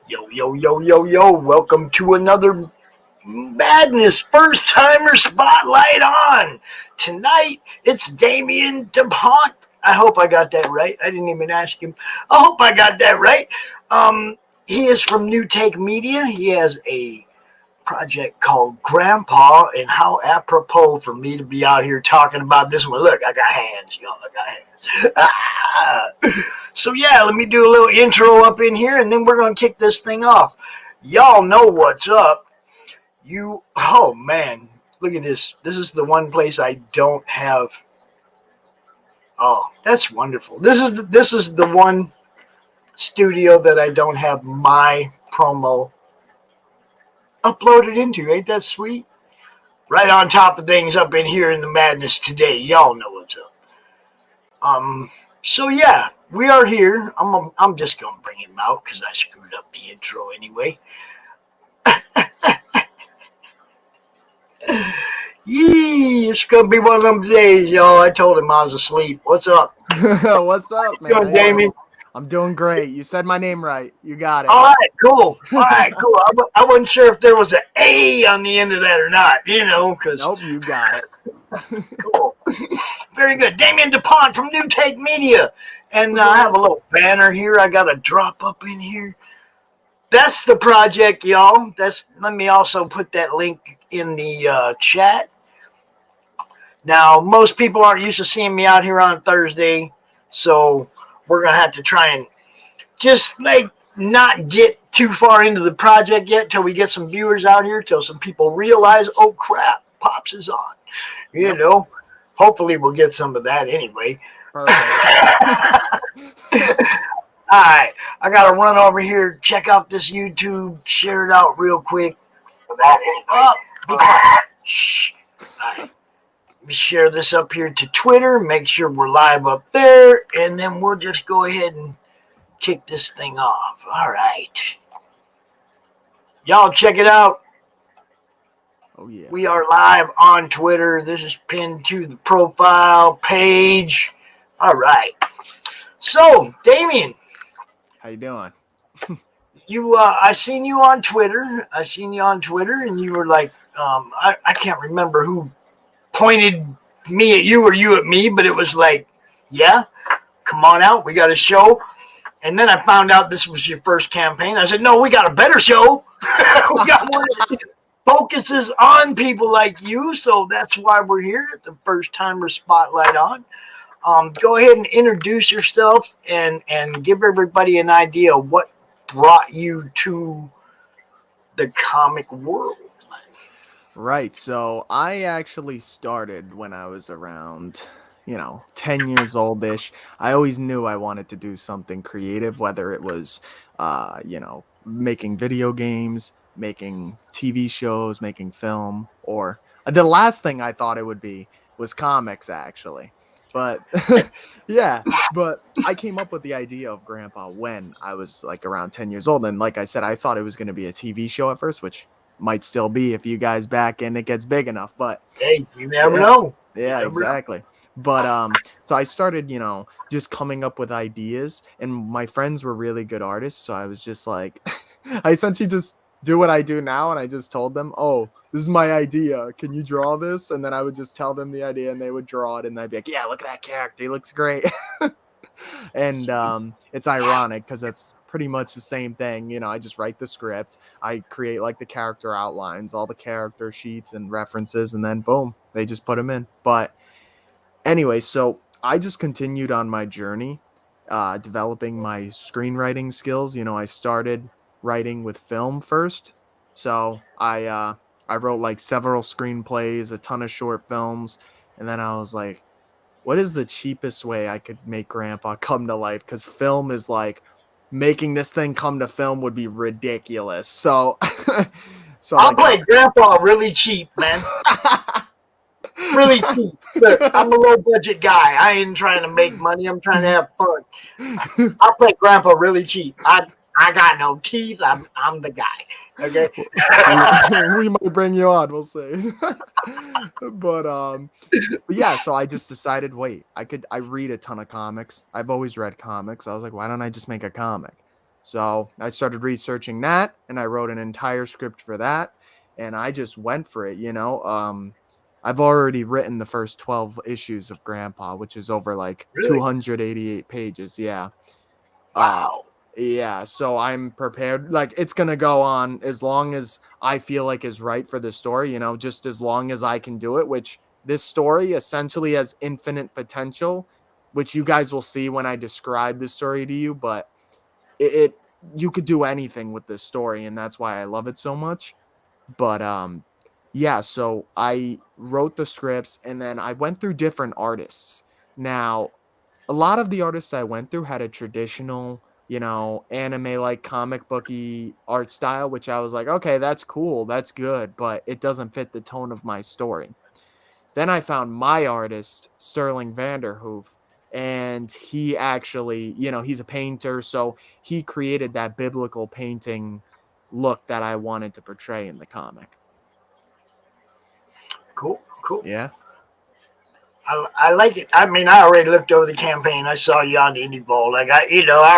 Yo, yo, yo, yo, yo. Welcome to another Madness First Timer Spotlight on. Tonight, it's Damian Daponte. I hope I got that right. I didn't even ask him. I hope I got that right. He is from New Take Media. He has a project called Grandpa, and how apropos for me to be out here talking about this one. Look, I got hands, y'all. I got hands. So yeah, let me do a little intro up in here, and then we're gonna kick this thing off. Y'all know what's up. Oh man, look at this. This is the one place I don't have. Oh, that's wonderful. This is the one studio that I don't have my promo uploaded into. Ain't that sweet? Right on top of things up in here in the madness today. Y'all know what's up. So yeah, we are here. I'm just gonna bring him out because I screwed up the intro anyway. Yee, it's gonna be one of them days, y'all. I told him I was asleep. What's up? What's up, man? How you doing, Damien? I'm doing great. You said my name right. You got it. All right, cool. I wasn't sure if there was an A on the end of that or not, because. Nope, you got it. Cool. Very good. Damian Daponte from New Take Media. And I have a little banner here I got to drop up in here. That's the project, y'all. Let me also put that link in the chat. Now, most people aren't used to seeing me out here on a Thursday, so we're going to have to try and just not get too far into the project yet till we get some viewers out here, till some people realize, oh crap, Pops is on. Hopefully we'll get some of that anyway. All right, I got to run over here, check out this YouTube, share it out real quick. Be quiet. Shh. All right. Let me share this up here to Twitter, make sure we're live up there, and then we'll just go ahead and kick this thing off. All right. Y'all check it out. Oh, yeah. We are live on Twitter. This is pinned to the profile page. All right. So, Damian. How you doing? I seen you on Twitter. And you were like, I can't remember who pointed me at you or you at me, but it was like, yeah, come on out. We got a show. And then I found out this was your first campaign. I said, no, we got a better show. We got one that focuses on people like you. So that's why we're here at the First Timer Spotlight on. Go ahead and introduce yourself and give everybody an idea of what brought you to the comic world. Right. So I actually started when I was around, 10 years old-ish. I always knew I wanted to do something creative, whether it was, making video games, making TV shows, making film, or the last thing I thought it would be was comics, actually. But yeah, but I came up with the idea of Grandpa when I was like around 10 years old. And like I said, I thought it was going to be a TV show at first, which might still be if you guys back and it gets big enough. But hey, you never know. Yeah, exactly. But so I started, just coming up with ideas, and my friends were really good artists. So I was just like, I essentially just do what I do now. And I just told them, oh, this is my idea. Can you draw this? And then I would just tell them the idea and they would draw it. And I'd be like, yeah, look at that character. He looks great. And it's ironic because that's pretty much the same thing. I just write the script. I create like the character outlines, all the character sheets and references, and then boom, they just put them in. But anyway, so I just continued on my journey, developing my screenwriting skills. I started writing with film first. So I wrote like several screenplays, a ton of short films, and then I was like, what is the cheapest way I could make Grandpa come to life? Because film is like, making this thing come to film would be ridiculous. So I'll play Grandpa really cheap, man. Really cheap. Look, I'm a low budget guy. I ain't trying to make money. I'm trying to have fun. I'll play Grandpa really cheap. I got no teeth. I'm the guy. Okay. We might bring you on. We'll see. But yeah. So I just decided, wait, I read a ton of comics. I've always read comics. I was like, why don't I just make a comic? So I started researching that, and I wrote an entire script for that, and I just went for it. I've already written the first 12 issues of Grandpa, which is over like Really? 288 pages. Yeah. Uh, Wow. yeah, so I'm prepared. Like, it's gonna go on as long as I feel like is right for the story, just as long as I can do it, which this story essentially has infinite potential, which you guys will see when I describe the story to you, but it you could do anything with this story, and that's why I love it so much. But yeah, so I wrote the scripts and then I went through different artists. Now, a lot of the artists I went through had a traditional, anime like comic booky art style, which I was like, okay, that's cool, that's good, but it doesn't fit the tone of my story. Then I found my artist, Sterling Vanderhoof, and he actually, he's a painter, so he created that biblical painting look that I wanted to portray in the comic. Cool. Cool. Yeah. I like it. I mean, I already looked over the campaign. I saw you on the Indie Bowl. I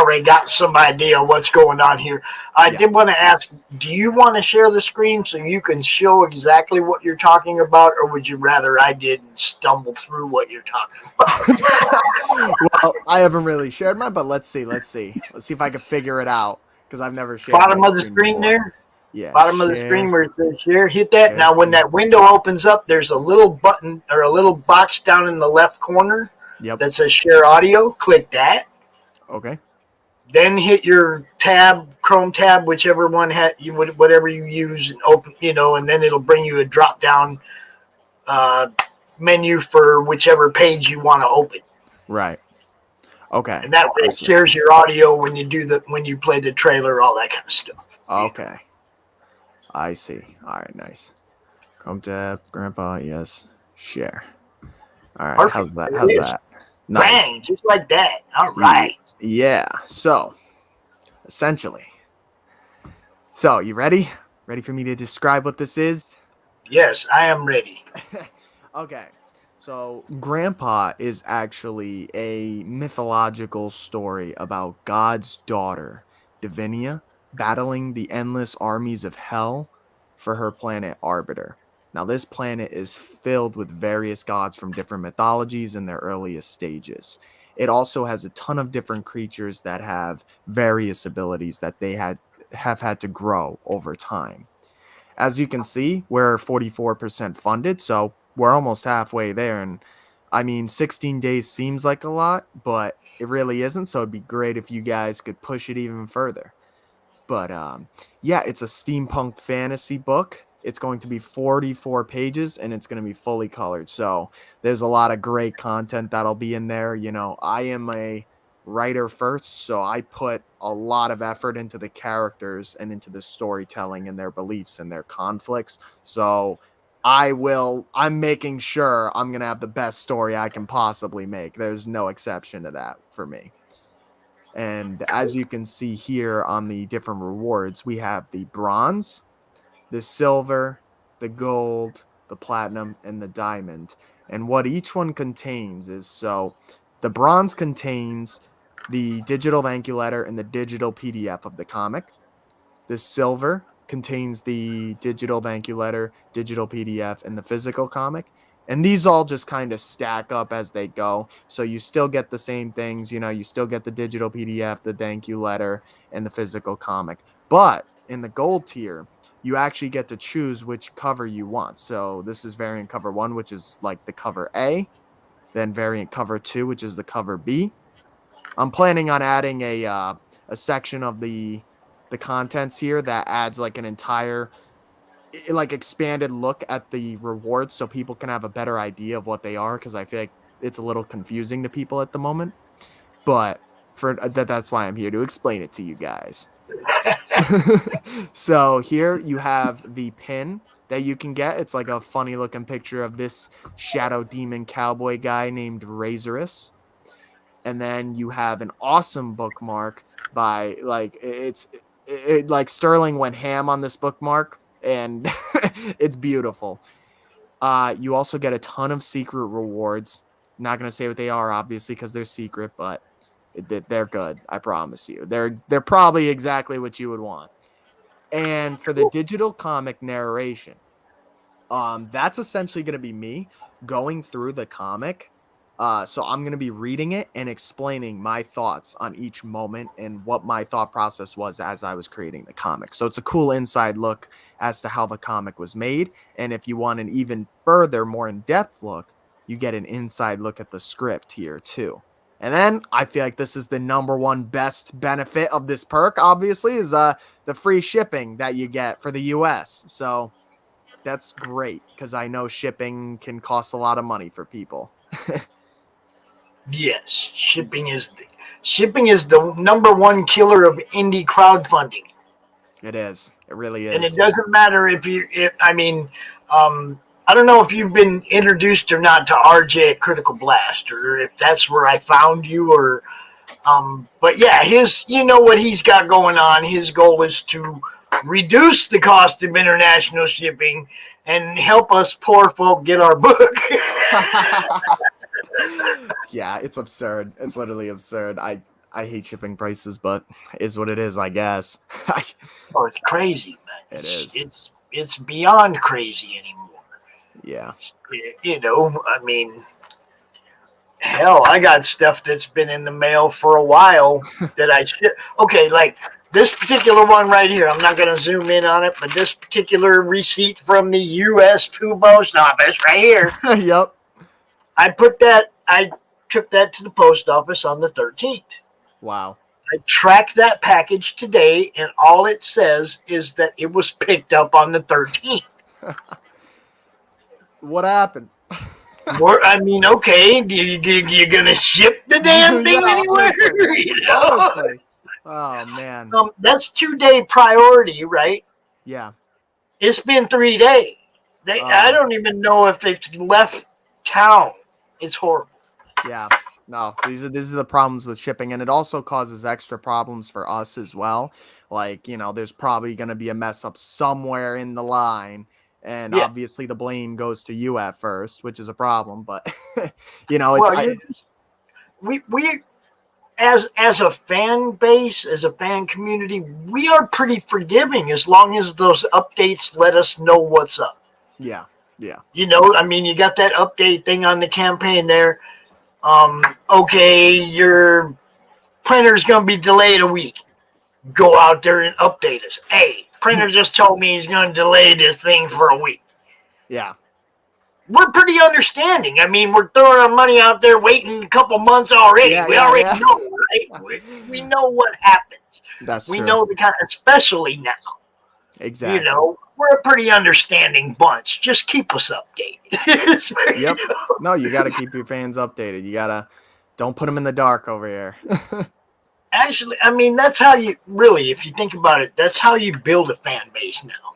already got some idea of what's going on here. I Yeah. did want to ask, do you want to share the screen so you can show exactly what you're talking about, or would you rather I did and stumble through what you're talking about? Well, I haven't really shared mine, but let's see. Let's see if I can figure it out because I've never shared my Bottom of the screen screen before. there? Yeah, Bottom of the screen share, where it says share, hit that. share Now, when screen. that window opens up, there's a little button or a little box down in the left corner Yep. that says share audio. Click that. Okay. Then hit your tab, Chrome tab, whichever one whatever you use, and open, and then it'll bring you a drop down uh, menu for whichever page you want to open. Right. Okay. And that way it shares your audio when you play the trailer, all that kind of stuff. Okay. I see. All right. Nice. Chrome tab, Grandpa. Yes. Share. All right. Perfect. How's that? There How's it is. that? Nice. Bang, just like that. All right. Yeah. So, essentially. So, you ready? Ready for me to describe what this is? Yes, I am ready. Okay. So, Grandpa is actually a mythological story about God's daughter, Divinia, battling the endless armies of hell for her planet Arbiter. Now, this planet is filled with various gods from different mythologies in their earliest stages. It also has a ton of different creatures that have various abilities that they have had to grow over time. As you can see, we're 44% funded, so we're almost halfway there. And I mean, 16 days seems like a lot, but it really isn't. So it'd be great if you guys could push it even further. But yeah, it's a steampunk fantasy book. It's going to be 44 pages and it's going to be fully colored. So there's a lot of great content that'll be in there. I am a writer first, so I put a lot of effort into the characters and into the storytelling and their beliefs and their conflicts. So I'm making sure I'm going to have the best story I can possibly make. There's no exception to that for me. And as you can see here on the different rewards, we have the bronze, the silver, the gold, the platinum, and the diamond. And what each one contains is the bronze contains the digital thank you letter and the digital PDF of the comic. The silver contains the digital thank you letter, digital PDF, and the physical comic. And these all just kind of stack up as they go. So you still get the same things, you still get the digital PDF, the thank you letter, and the physical comic. But in the gold tier, you actually get to choose which cover you want. So this is variant cover 1, which is like the cover A, then variant cover 2, which is the cover B. I'm planning on adding a section of the contents here that adds like an entire like expanded look at the rewards so people can have a better idea of what they are, because I feel like it's a little confusing to people at the moment. But that's why I'm here to explain it to you guys. So here you have the pin that you can get. It's like a funny looking picture of this shadow demon cowboy guy named Razorus. And then you have an awesome bookmark by like Sterling went ham on this bookmark, and it's beautiful. You also get a ton of secret rewards. Not going to say what they are, obviously, because they're secret, but They're good. I promise you. They're probably exactly what you would want. And for the digital comic narration, that's essentially going to be me going through the comic. So I'm going to be reading it and explaining my thoughts on each moment and what my thought process was as I was creating the comic. So it's a cool inside look as to how the comic was made. And if you want an even further, more in-depth look, you get an inside look at the script here too. And then I feel like this is the number one best benefit of this perk, obviously, is the free shipping that you get for the US. So that's great because I know shipping can cost a lot of money for people. Yes, shipping is the number one killer of indie crowdfunding. It is. It really And it is. doesn't matter if I mean, I don't know if you've been introduced or not to RJ at Critical Blast, or if that's where I found you, or but yeah, you know what he's got going on. His goal is to reduce the cost of international shipping and help us poor folk get our book. Yeah, it's absurd. It's literally absurd. I hate shipping prices, but is what it is, I guess. Oh, it's crazy, man. It is. It's beyond crazy anymore. Yeah. You know, I mean, hell, I got stuff that's been in the mail for a while that I should. Okay, like this particular one right here. I'm not going to zoom in on it, but this particular receipt from the U.S. Post Office right here. Yep. I took that to the post office on the 13th. Wow. I tracked that package today, and all it says is that it was picked up on the 13th. What happened? I mean, okay, you gonna ship the damn thing Yeah, anywhere? honestly. You know? Honestly. Oh man. That's 2 day priority, right? Yeah. It's been 3 days. I don't even know if it's left town. It's horrible. Yeah. No, these are the problems with shipping, and it also causes extra problems for us as well. Like, there's probably going to be a mess up somewhere in the line, and Yeah. obviously the blame goes to you at first, which is a problem. But it's Well, we as a fan base, as a fan community, we are pretty forgiving as long as those updates let us know what's up. yeah, yeah, You know, I mean, you got that update thing on the campaign there. Okay, your printer's going to be delayed a week. Go out there and update us. Hey, printer just told me he's going to delay this thing for a week. yeah. We're pretty understanding. I mean, we're throwing our money out there waiting a couple months already. Yeah, We yeah, already yeah. know, right? We know what happens. That's We true. know the kind, especially now. Exactly. You know, we're a pretty understanding bunch. Just keep us updated. Yep. No, you got to keep your fans updated. You got to don't put them in the dark over here. Actually, I mean, that's how you really, if you think about it, that's how you build a fan base now.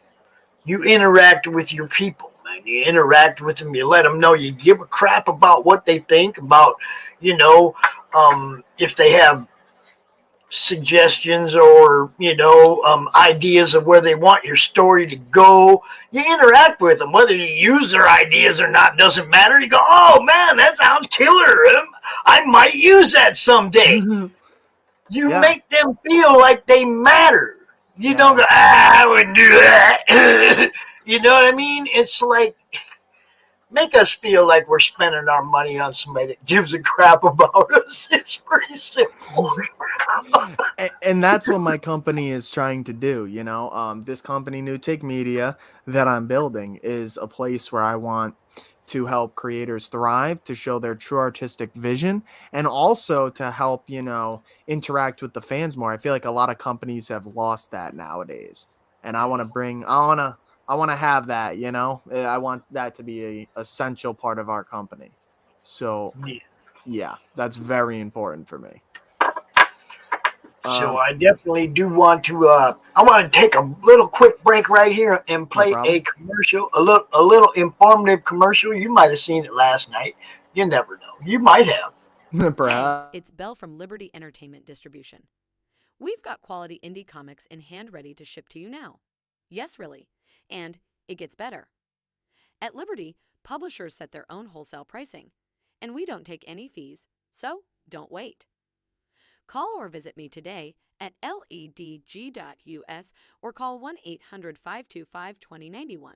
You interact with your people, man. You interact with them. You let them know. You give a crap about what they think about, you know, if they have suggestions or ideas of where they want your story to go. You interact with them. Whether you use their ideas or not doesn't matter. You go, oh man, that sounds killer. I might use that someday. You Yeah. make them feel like they matter. You Yeah. don't go, I wouldn't do that. You know what I mean? It's like, make us feel like we're spending our money on somebody that gives a crap about us. It's pretty simple. And that's what my company is trying to do. This company, New Take Media, that I'm building is a place where I want to help creators thrive, to show their true artistic vision, and also to help, interact with the fans more. I feel like a lot of companies have lost that nowadays. And I want to have that, I want that to be a essential part of our company. So yeah, that's very important for me. So I definitely do want to. I want to take a little quick break right here and play problem. a commercial, a little informative commercial. You might have seen it last night. You never know. You might have. Perhaps. Hey, it's Belle from Liberty Entertainment Distribution. We've got quality indie comics in hand ready to ship to you now. Yes, really. And it gets better. At Liberty, publishers set their own wholesale pricing, and we don't take any fees, so don't wait. Call or visit me today at ledg.us or call 1-800-525-2091.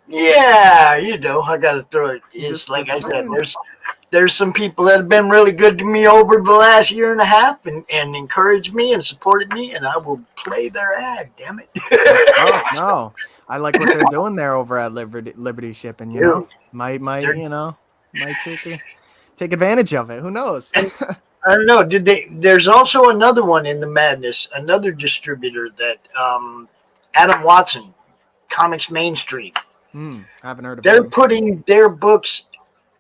Yeah, I gotta throw it. It's Just like I said, saying. there's some people that have been really good to me over the last year and a half and encouraged me and supported me, and I will play their ad, damn Let's go. it. No, I like what they're doing there over at Liberty Shipping. Dude, Might they're, might take advantage of it. Who knows? and I don't know, there's also another one in the madness, another distributor that Adam Watson, Comics Mainstream. Haven't heard of They're him. putting their books,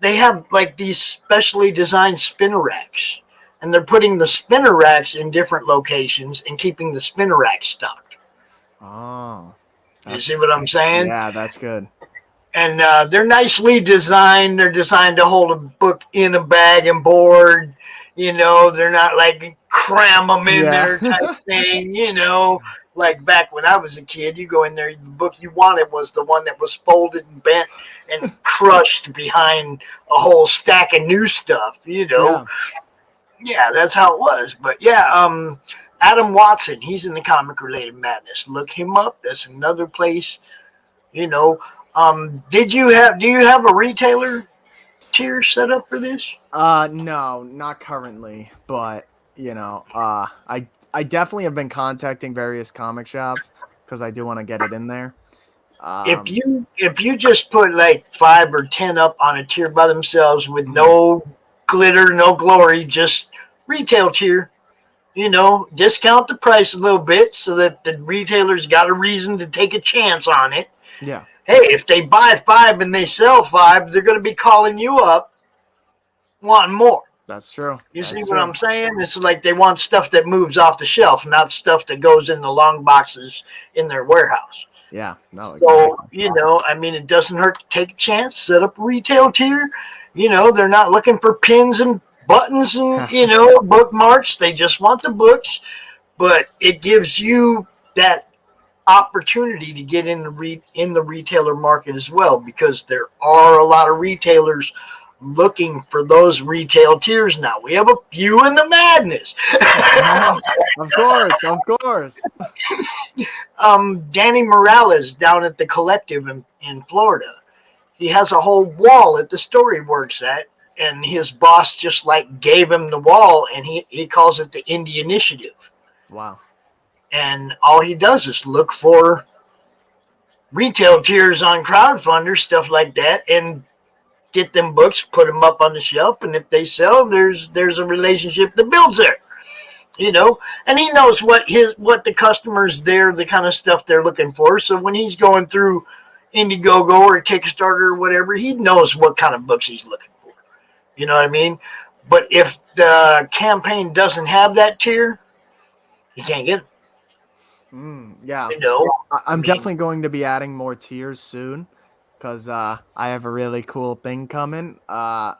they have like these specially designed spinner racks, and they're putting the spinner racks in different locations and keeping the spinner racks stocked. Oh, You see what I'm saying? yeah, that's good. And they're nicely designed. They're designed to hold a book in a bag and board. They're not like cram them in Yeah. there type thing. Like back when I was a kid, you go in there, the book you wanted was the one that was folded and bent and crushed behind a whole stack of new stuff. Yeah. Yeah, that's how it was. But yeah, Adam Watson, he's in the comic related madness. Look him up. That's another place. You know, do you have a retailer tier set up for this? No, not currently, but I definitely have been contacting various comic shops because I do want to get it in there. If you just put like 5 or 10 up on a tier by themselves with no glitter, no glory, just retail tier, discount the price a little bit so that the retailer's got a reason to take a chance on it. Yeah. Hey, if they buy 5 and they sell 5, they're going to be calling you up wanting more. That's true. You That's see what true. I'm saying? It's like they want stuff that moves off the shelf, not stuff that goes in the long boxes in their warehouse. Yeah, no, exactly. So, it doesn't hurt to take a chance, set up a retail tier. They're not looking for pins and buttons and, bookmarks. They just want the books. But it gives you that opportunity to get in the retailer market as well, because there are a lot of retailers looking for those retail tiers now. We have a few in the madness. Of course. Danny Morales down at the Collective in Florida, he has a whole wall at the store he works at, and his boss just like gave him the wall, and he calls it the Indie Initiative. Wow. And all he does is look for retail tiers on crowdfunders, stuff like that, and get them books, put them up on the shelf, and if they sell, there's a relationship that builds there. And he knows what the customers there, the kind of stuff they're looking for. So when he's going through Indiegogo or Kickstarter or whatever, he knows what kind of books he's looking for. You know what I mean? But if the campaign doesn't have that tier, you can't get it. Yeah. I'm I mean, definitely going to be adding more tiers soon because I have a really cool thing coming. Let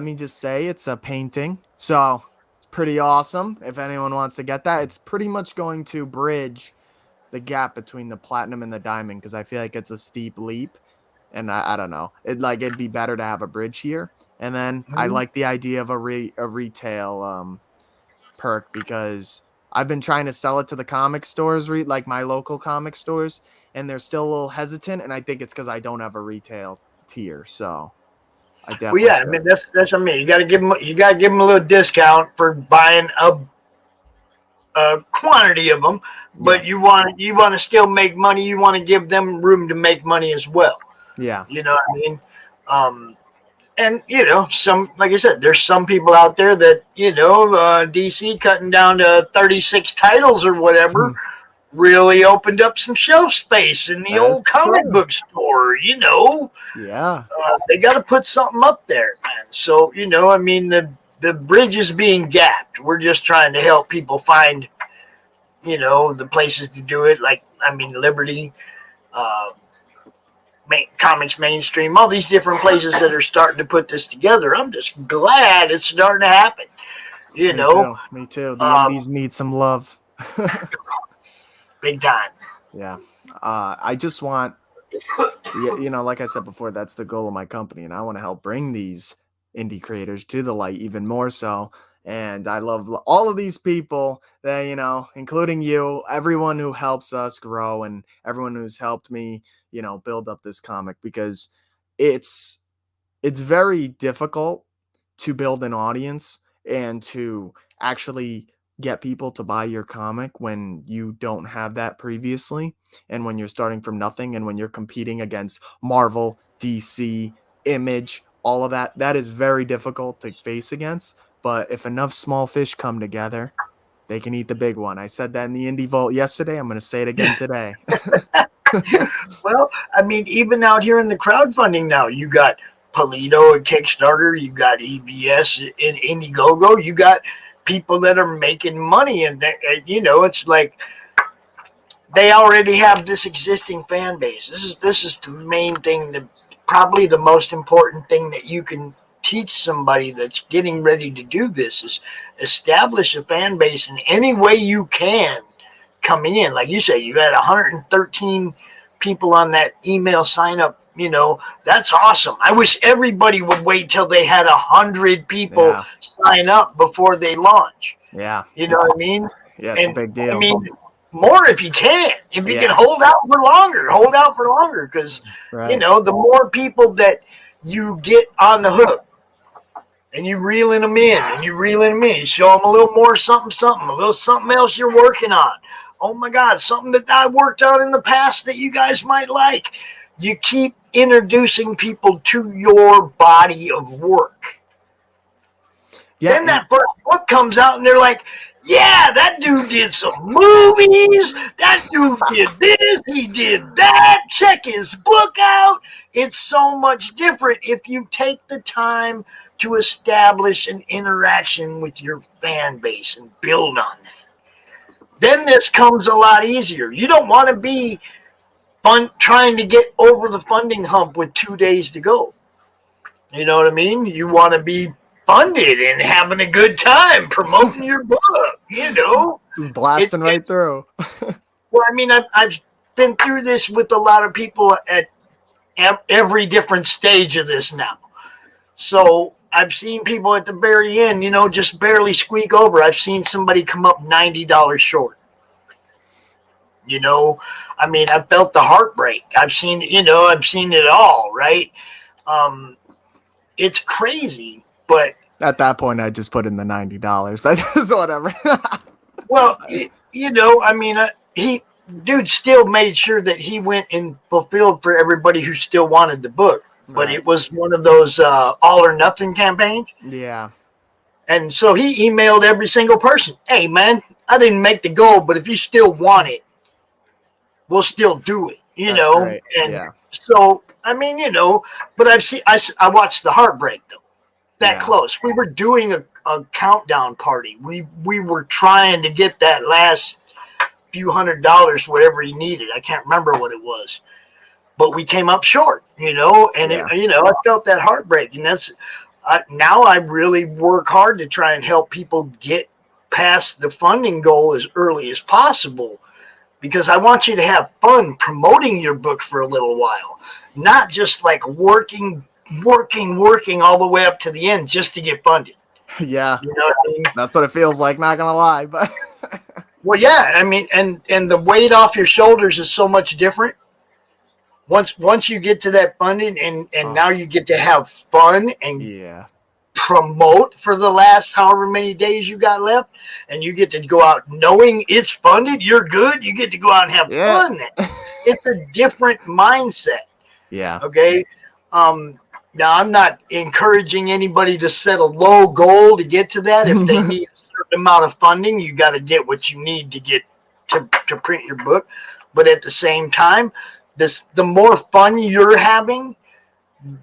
me just say it's a painting. So it's pretty awesome. If anyone wants to get that, it's pretty much going to bridge the gap between the platinum and the diamond because I feel like it's a steep leap. And I don't know. It'd be better to have a bridge here. And then I like the idea of a retail perk because I've been trying to sell it to the comic stores, like my local comic stores, and they're still a little hesitant. And I think it's because I don't have a retail tier. So I definitely. well, yeah, I mean that's what I mean. You got to give them a little discount for buying a quantity of them, but you want to still make money. You want to give them room to make money as well. Yeah. You know what I mean? And some, like I said, there's some people out there that DC cutting down to 36 titles or whatever really opened up some shelf space in the old comic book store. Yeah. They got to put something up there, man. So the bridge is being gapped. We're just trying to help people find the places to do it. Like Liberty. Comics Mainstream, all these different places that are starting to put this together. I'm just glad it's starting to happen. Me too. The indies need some love. Big time. Yeah. I just want, like I said before, that's the goal of my company, and I want to help bring these indie creators to the light even more so. And I love all of these people that, you know, including you, everyone who helps us grow and everyone who's helped me, you know, build up this comic, because it's it's very difficult to build an audience and to actually get people to buy your comic when you don't have that previously, and when you're starting from nothing, and when you're competing against Marvel, DC, Image, all of that. That is very difficult to face against. But if enough small fish come together, they can eat the big one. I said that in the Indie Vault yesterday. I'm going to say it again today. Well, I mean, even out here in the crowdfunding now, you got Polito and Kickstarter, you got EBS and Indiegogo, you got people that are making money, and you know, it's like they already have this existing fan base. This is the main thing, probably the most important thing that you can teach somebody that's getting ready to do this is establish a fan base in any way you can coming in. Like you said, you had 113 people on that email sign up. You know, that's awesome. I wish everybody would wait till they had 100 people sign up before they launch. Yeah. You know what I mean? Yeah, it's a big deal. I mean, more if you can. If you can hold out for longer. Because, you know, the more people that you get on the hook, and you reeling them in, you show them a little more something, a little something else you're working on. Oh my God, something that I worked on in the past that you guys might like. You keep introducing people to your body of work. Yeah, then that first book comes out and they're like, yeah, that dude did some movies. That dude did this. He did that. Check his book out. It's so much different if you take the time to establish an interaction with your fan base and build on that. Then this comes a lot easier. You don't want to be trying to get over the funding hump with 2 days to go. You know what I mean? You want to be funded and having a good time promoting your book, you know. Just blasting right through. Well, I mean, I've been through this with a lot of people at every different stage of this now. So I've seen people at the very end, you know, just barely squeak over. I've seen somebody come up $90 short. You know, I mean, I've felt the heartbreak. I've seen it all, right? It's crazy, but at that point, I just put in the $90, but whatever. Well, you know, I mean, dude still made sure that he went and fulfilled for everybody who still wanted the book. But it was one of those all or nothing campaigns. Yeah. And so he emailed every single person, hey, man, I didn't make the goal, but if you still want it, we'll still do it, you know. Great. And so, I mean, you know, but I watched the heartbreak, though, that close. We were doing a countdown party. We were trying to get that last few $100, whatever he needed. I can't remember what it was. But we came up short, you know, and, you know, I felt that heartbreak. And that's now I really work hard to try and help people get past the funding goal as early as possible, because I want you to have fun promoting your book for a little while, not just like working all the way up to the end just to get funded. Yeah. You know what I mean? That's what it feels like, not going to lie. But well, yeah, I mean, and the weight off your shoulders is so much different. Once you get to that funding and now you get to have fun and promote for the last however many days you got left, and you get to go out knowing it's funded, you're good, you get to go out and have fun. It's a different mindset. Yeah. Okay. Now I'm not encouraging anybody to set a low goal to get to that. If they need a certain amount of funding, you got to get what you need to get to print your book. But at the same time, the more fun you're having,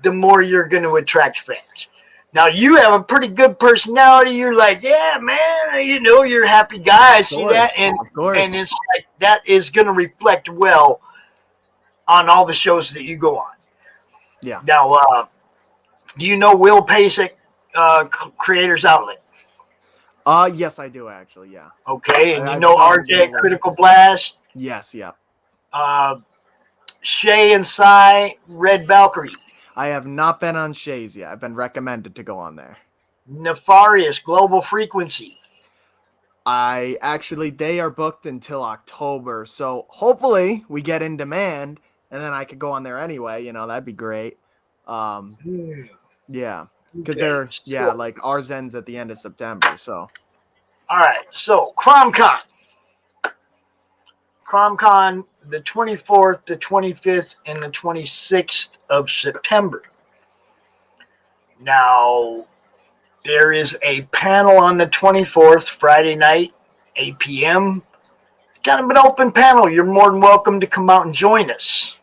the more you're going to attract fans. Now, you have a pretty good personality. You're like, yeah, man, you know, you're a happy guy. I see that. And it's like that is going to reflect well on all the shows that you go on. Yeah. Now, do you know Will Pasek, Creators Outlet? Yes, I do, actually, yeah. Okay, and you know RJ at Critical Blast? Yes, yeah. Shay and Cy, Red Valkyrie. I have not been on Shays yet. I've been recommended to go on there. Nefarious, Global Frequency. They are booked until October. So hopefully we get in demand and then I could go on there anyway. That'd be great. Yeah. Because Okay, so, like ours ends at the end of September. So. all right, so CromCon. CromCon, the 24th, the 25th, and the 26th of September. Now, there is a panel on the 24th, Friday night, 8 p.m. It's kind of an open panel. You're more than welcome to come out and join us.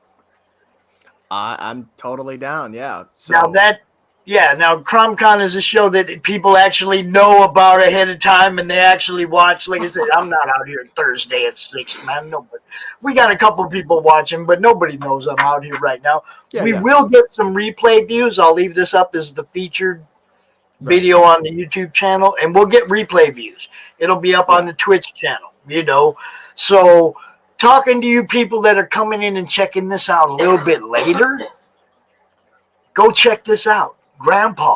I'm totally down. Yeah. So now CromCon is a show that people actually know about ahead of time and they actually watch. Like I said, I'm not out here Thursday at 6, man. Nobody. We got a couple people watching, but nobody knows I'm out here right now. We will get some replay views. I'll leave this up as the featured video on the YouTube channel, and we'll get replay views. It'll be up on the Twitch channel, So talking to you people that are coming in and checking this out a little bit later, go check this out. Grandpa,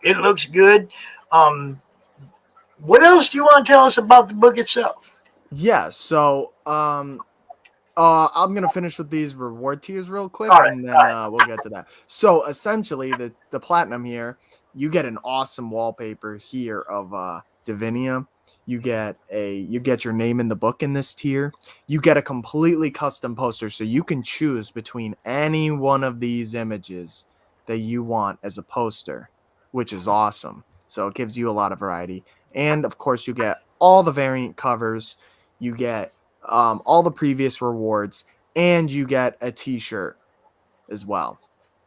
it looks good. What else do you want to tell us about the book itself? Yeah, so I'm gonna finish with these reward tiers real quick, and then we'll get to that. So essentially, the platinum here, you get an awesome wallpaper here of Divinia. You get your name in the book in this tier. You get a completely custom poster, so you can choose between any one of these images that you want as a poster, which is awesome. So it gives you a lot of variety. And of course, you get all the variant covers. You get all the previous rewards, and you get a t-shirt as well.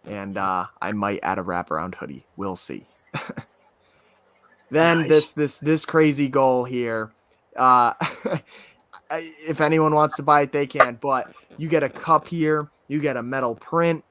And I might add a wraparound hoodie. We'll see. Then nice. this crazy goal here. If anyone wants to buy it, they can. But you get a cup here. You get a metal print.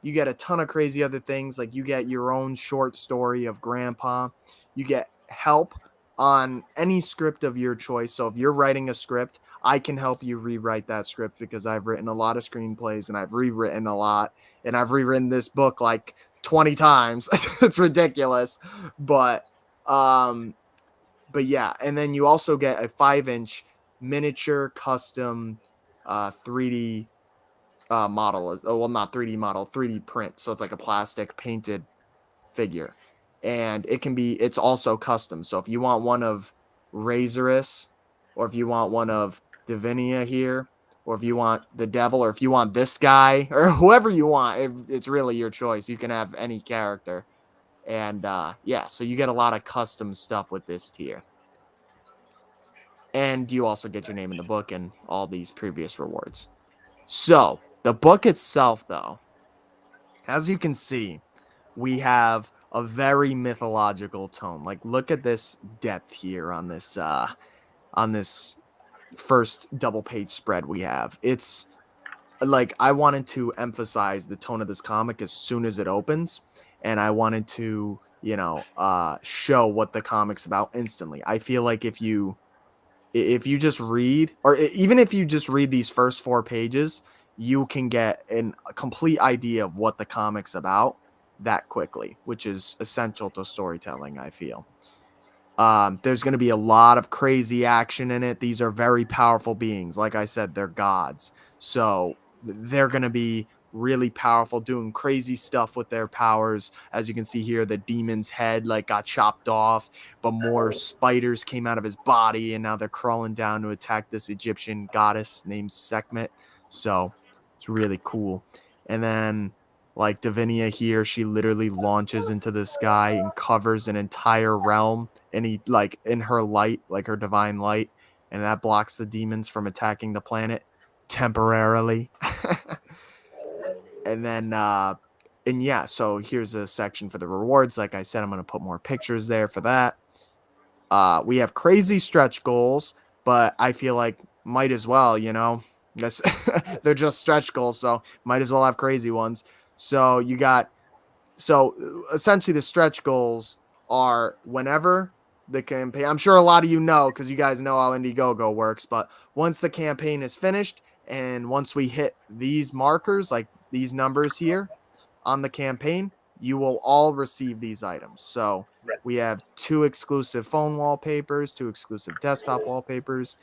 You get a ton of crazy other things. Like you get your own short story of Grandpa. You get help on any script of your choice. So if you're writing a script, I can help you rewrite that script because I've written a lot of screenplays and I've rewritten a lot. And I've rewritten this book like 20 times. It's ridiculous. But yeah. And then you also get a 5-inch miniature custom 3D model. Well, not 3D model, 3D print. So it's like a plastic painted figure. And it's also custom. So if you want one of Razorus, or if you want one of Divinia here, or if you want the devil, or if you want this guy, or whoever you want, it's really your choice. You can have any character. And so you get a lot of custom stuff with this tier. And you also get your name in the book and all these previous rewards. So the book itself, though, as you can see, we have a very mythological tone. Like, look at this depth here on this first double page spread we have. It's like I wanted to emphasize the tone of this comic as soon as it opens, and I wanted to, show what the comic's about instantly. I feel like if you just read, or even if you just read these first 4 pages, you can get a complete idea of what the comic's about that quickly, which is essential to storytelling, I feel. There's going to be a lot of crazy action in it. These are very powerful beings. Like I said, they're gods. So they're going to be really powerful, doing crazy stuff with their powers. As you can see here, the demon's head got chopped off, but more spiders came out of his body, and now they're crawling down to attack this Egyptian goddess named Sekhmet. So it's really cool. And then Divinia here, she literally launches into the sky and covers an entire realm, and he in her light, her divine light, and that blocks the demons from attacking the planet temporarily. And then so here's a section for the rewards. Like I said, I'm going to put more pictures there for that. We have crazy stretch goals, but I feel like might as well, guess they're just stretch goals, so might as well have crazy ones. So essentially the stretch goals are whenever the campaign, I'm sure a lot of you know, because you guys know how Indiegogo works, but once the campaign is finished and once we hit these markers, like these numbers here, on the campaign, you will all receive these items. So Right. we have 2 exclusive phone wallpapers, 2 exclusive desktop wallpapers,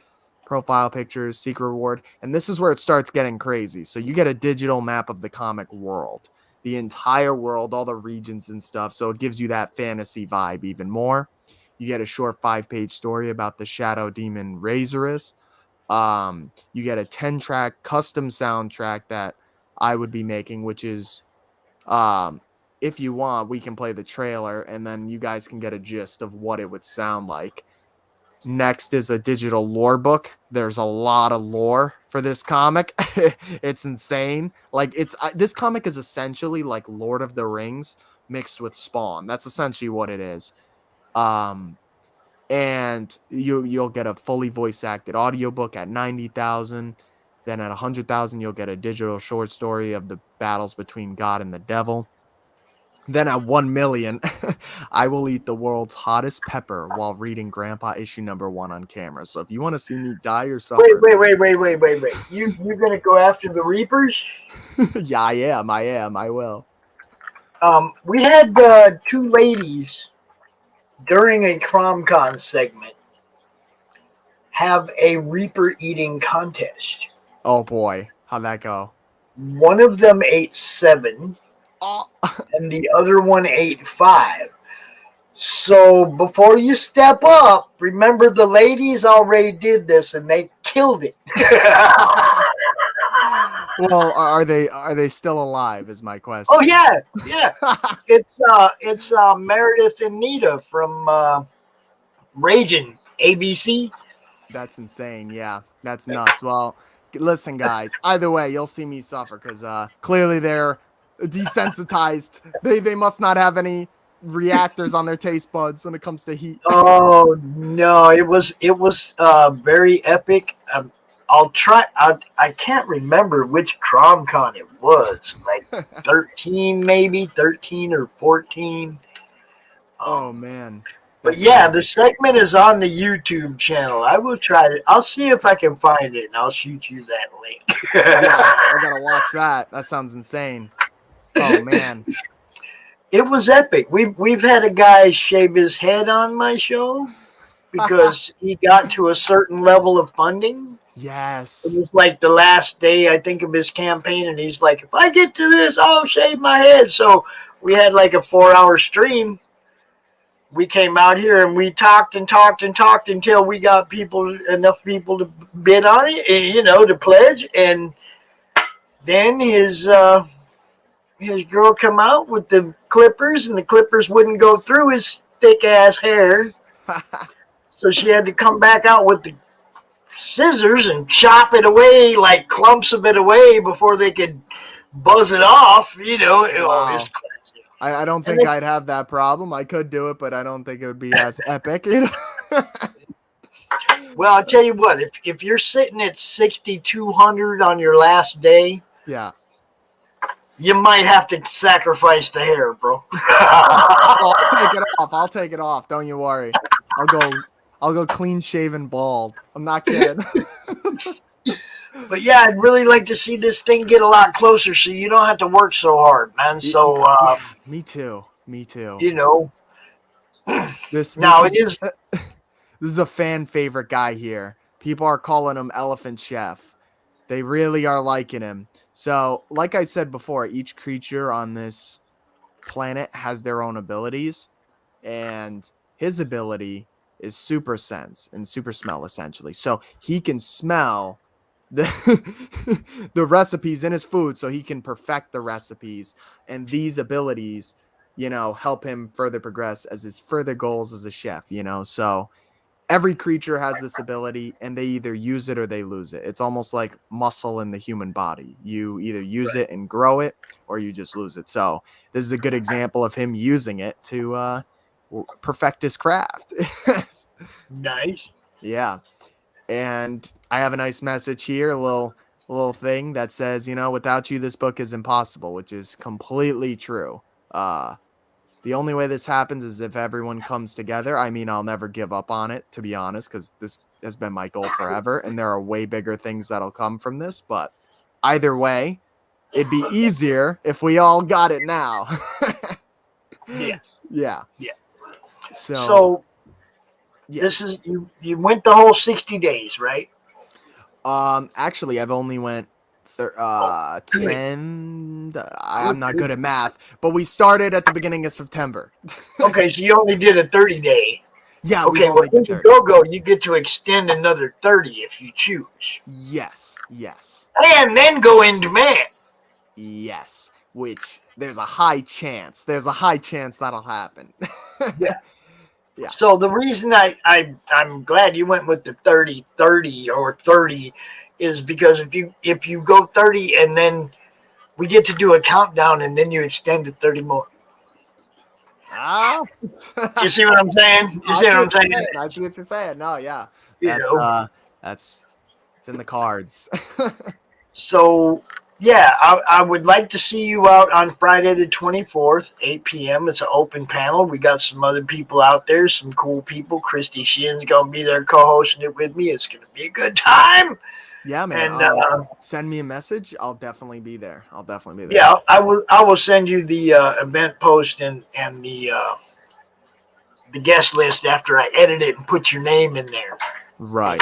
profile pictures, secret reward, and this is where it starts getting crazy. So you get a digital map of the comic world, the entire world, all the regions and stuff. So it gives you that fantasy vibe even more. You get a short 5-page story about the shadow demon Razorus. You get a 10-track custom soundtrack that I would be making, which is, if you want, we can play the trailer and then you guys can get a gist of what it would sound like. Next is a digital lore book. There's a lot of lore for this comic. It's insane. Like this comic is essentially like Lord of the Rings mixed with Spawn. That's essentially what it is. And you'll get a fully voice acted audiobook at 90,000. Then at 100,000 you'll get a digital short story of the battles between God and the devil. Then at 1 million, I will eat the world's hottest pepper while reading Grandpa issue number 1 on camera. So if you want to see me die or suffer, Wait. You're gonna go after the Reapers? yeah, I will. We had 2 ladies during a CromCon segment have a Reaper eating contest. Oh boy, how'd that go? One of them ate 7, Oh. and the other one ate 5. So before you step up, remember the ladies already did this and they killed it. Well, are they still alive? Is my question. Oh yeah. It's Meredith and Nita from Raging ABC. That's insane. Yeah, that's nuts. Well, listen, guys. Either way, you'll see me suffer because clearly they're desensitized. They must not have any reactors on their taste buds when it comes to heat. Oh no, it was very epic. I'll try. I can't remember which CromCon it was. Like 13, maybe 13 or 14. Oh man. But yeah, the segment is on the YouTube channel. I will try to. I'll see if I can find it, and I'll shoot you that link. Yeah, I gotta watch that. That sounds insane. Oh man, it was epic. We've had a guy shave his head on my show because he got to a certain level of funding. Yes. It was like the last day, I think, of his campaign, and he's like, "If I get to this, I'll shave my head." So we had like a 4-hour stream. We came out here and we talked until we got enough people to bid on it, and, to pledge. And then his girl come out with the clippers, and the clippers wouldn't go through his thick ass hair, so she had to come back out with the scissors and chop it away, like clumps of it away, before they could buzz it off. Wow. It was classic. I don't think I'd have that problem. I could do it, but I don't think it would be as epic. Well, I'll tell you what, if you're sitting at 6,200 on your last day, yeah, you might have to sacrifice the hair, bro. I'll take it off. I'll take it off. Don't you worry. I'll go clean shaven bald. I'm not kidding. But yeah, I'd really like to see this thing get a lot closer so you don't have to work so hard, man. So yeah, me too. This is a fan favorite guy here. People are calling him Elephant Chef. They really are liking him. So, like I said before, each creature on this planet has their own abilities, and his ability is super sense and super smell, essentially. So he can smell the the recipes in his food, so he can perfect the recipes, and these abilities, help him further progress as his further goals as a chef. So every creature has this ability, and they either use it or they lose it. It's almost like muscle in the human body. You either use it and grow it, or you just lose it. So this is a good example of him using it to perfect his craft. Nice. Yeah. And I have a nice message here, a little thing that says, without you, this book is impossible, which is completely true. The only way this happens is if everyone comes together. I mean, I'll never give up on it, to be honest, because this has been my goal forever, and there are way bigger things that'll come from this. But either way, It'd be easier if we all got it now. Yes. Yeah. Yeah. So, So yeah. this is you went the whole 60 days, right? Actually, I've only went Oh, good. 10. I'm Good, not good. good at math, but we started at the beginning of September. Okay, so you only did a 30-day. Yeah, we've Okay, well, only did 30. Indiegogo, you get to extend another 30 if you choose. Yes, yes, And then go in demand. yes. Which there's a high chance. There's a high chance that'll happen. Yeah. Yeah. So the reason I'm glad you went with the 30-30 or 30 is because if you go 30 and then we get to do a countdown and then you extend to 30 more. Ah. You see what I'm saying? You I see what see I'm what you're saying? saying. I see what you're saying. No, yeah. You know. That's it's in the cards. So yeah, I would like to see you out on Friday the 24th, 8 p.m. It's an open panel. We got some other people out there, some cool people. Christy Shin's gonna be there co-hosting it with me. It's gonna be a good time. Yeah, man. And Send me a message. I'll definitely be there. yeah, I will send you the event post and the guest list after I edit it and put your name in there. Right.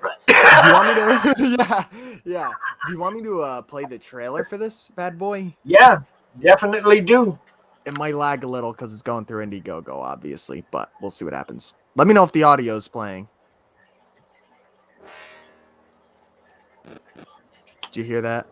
Right. Do you want me to? Yeah, yeah. Do you want me to play the trailer for this bad boy? Yeah, definitely do. It might lag a little because it's going through Indiegogo, obviously, but we'll see what happens. Let me know if the audio's playing. Did you hear that?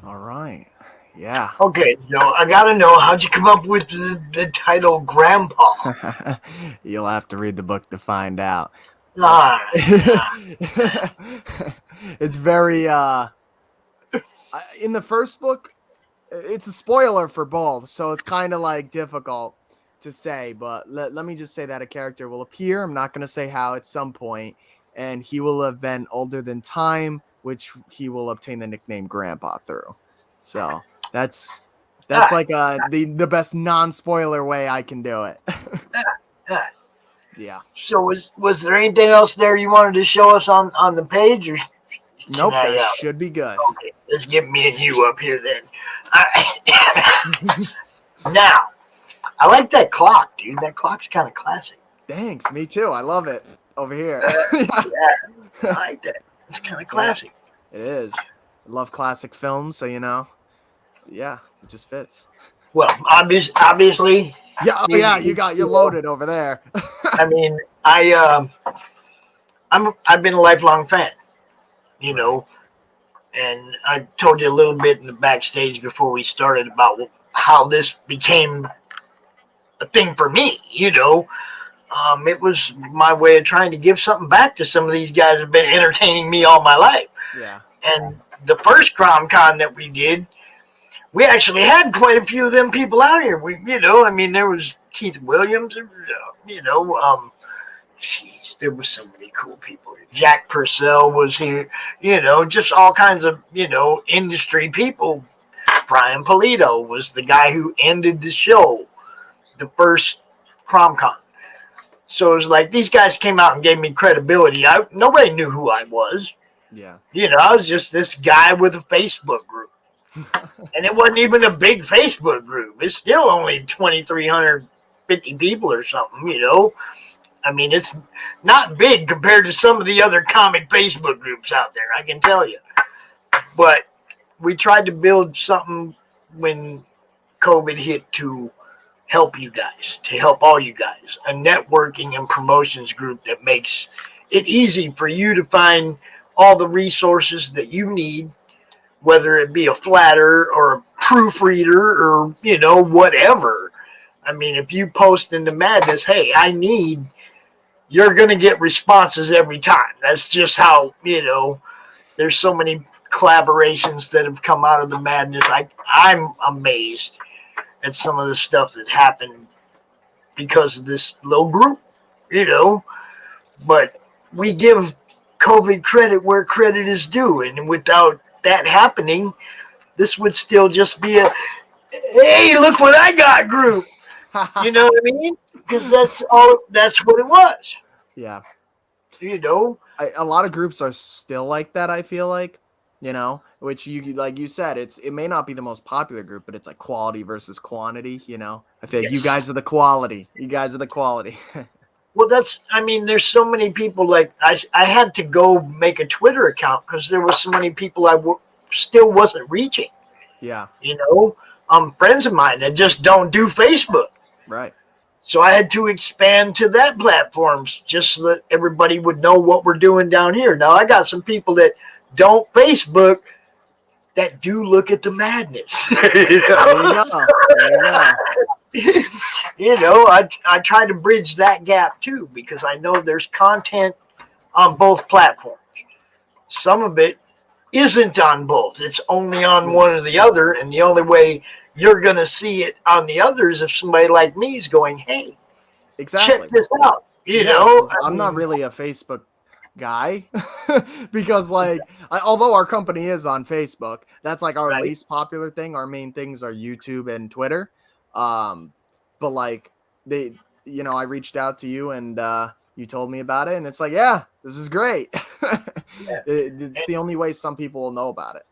All right. Yeah. Okay, so I gotta know, how'd you come up with the title Grandpa? You'll have to read the book to find out. Nah, It's very in the first book, it's a spoiler for both, so it's kind of like difficult to say, but let me just say that a character will appear. I'm not going to say how at some point, and he will have been older than time, which he will obtain the nickname Grandpa through. So that's ah, like the best non-spoiler way I can do it. ah. Yeah. So was there anything else there you wanted to show us on the page, or Nope, can that I, should be good. okay, let's get me and you up here then. Now, I like that clock, dude. That clock's kind of classic. Thanks, me too. I love it over here. Yeah, I like that. It's kind of classic. It is. I love classic films, so yeah, it just fits. Well, obviously. Yeah, oh yeah, you're loaded over there. I mean, I've been a lifelong fan, you know, and I told you a little bit in the backstage before we started about how this became a thing for me, you know. It was my way of trying to give something back to some of these guys who have been entertaining me all my life. Yeah. And the first CromCon that we did, we actually had quite a few of them people out here. There was Keith Williams, jeez, there was so many cool people. Jack Purcell was here, just all kinds of, industry people. Brian Polito was the guy who ended the show, the first CromCon. So it was like these guys came out and gave me credibility. Nobody knew who I was. Yeah. I was just this guy with a Facebook group. And it wasn't even a big Facebook group. It's still only 2,350 people or something, I mean, it's not big compared to some of the other comic Facebook groups out there, I can tell you. But we tried to build something when COVID hit to help you guys, to help all you guys. A networking and promotions group that makes it easy for you to find all the resources that you need, whether it be a flatter or a proofreader or, whatever. I mean, if you post in the madness, hey, I need, you're going to get responses every time. That's just how, there's so many collaborations that have come out of the madness. I'm amazed at some of the stuff that happened because of this little group, but we give COVID credit where credit is due. And without that happening, this would still just be a, hey, look what I got group. You know what I mean? Because that's what it was. Yeah. A lot of groups are still like that, I feel like, which like you said, it may not be the most popular group, but it's like quality versus quantity, I feel like you guys are the quality. You guys are the quality. Well, there's so many people, like I had to go make a Twitter account because there were so many people still wasn't reaching. Yeah. Friends of mine that just don't do Facebook. Right. So I had to expand to that platforms just so that everybody would know what we're doing down here. Now I got some people that don't Facebook that do look at the madness. There you go. I try to bridge that gap too, because I know there's content on both platforms. Some of it isn't on both. It's only on one or the other, and the only way you're going to see it on the others if somebody like me is going, hey, exactly. check this out. I'm not really a Facebook guy because although our company is on Facebook, that's like our least popular thing. Our main things are YouTube and Twitter. But like I reached out to you and you told me about it, and it's like, yeah, this is great. It's the only way some people will know about it.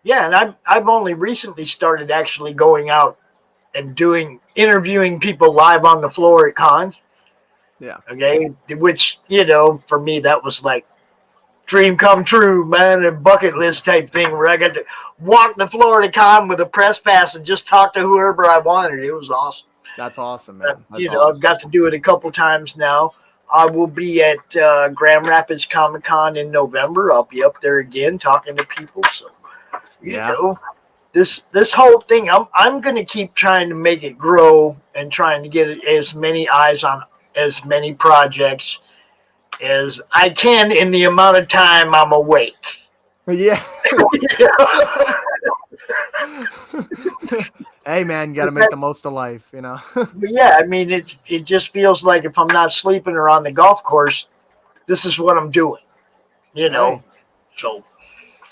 Yeah, and I've only recently started actually going out and interviewing people live on the floor at cons. Yeah. Okay. Which, for me, that was like dream come true, man, a bucket list type thing where I got to walk the Florida con with a press pass and just talk to whoever I wanted. It was awesome. That's awesome, man. That's awesome. I've got to do it a couple times now. I will be at Grand Rapids Comic Con in November. I'll be up there again talking to people. So, this whole thing, I'm going to keep trying to make it grow and trying to get as many eyes on as many projects as I can in the amount of time I'm awake. Yeah. Hey, man, you got to make the most of life, Yeah, I mean, it just feels like if I'm not sleeping or on the golf course, this is what I'm doing, Hey. So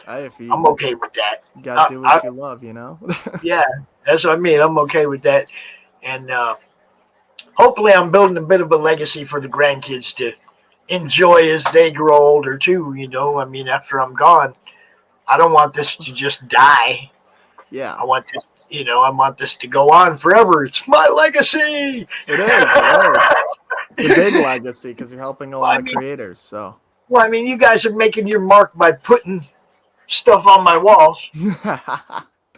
hey, I'm okay with that. You got to do what you love, Yeah, that's what I mean. I'm okay with that. And hopefully I'm building a bit of a legacy for the grandkids to enjoy as they grow older too, I mean, after I'm gone, I don't want this to just die. Yeah. I want this to go on forever. It's my legacy. It is. It's a big legacy because you're helping a lot of creators. So. Well, I mean, you guys are making your mark by putting stuff on my walls.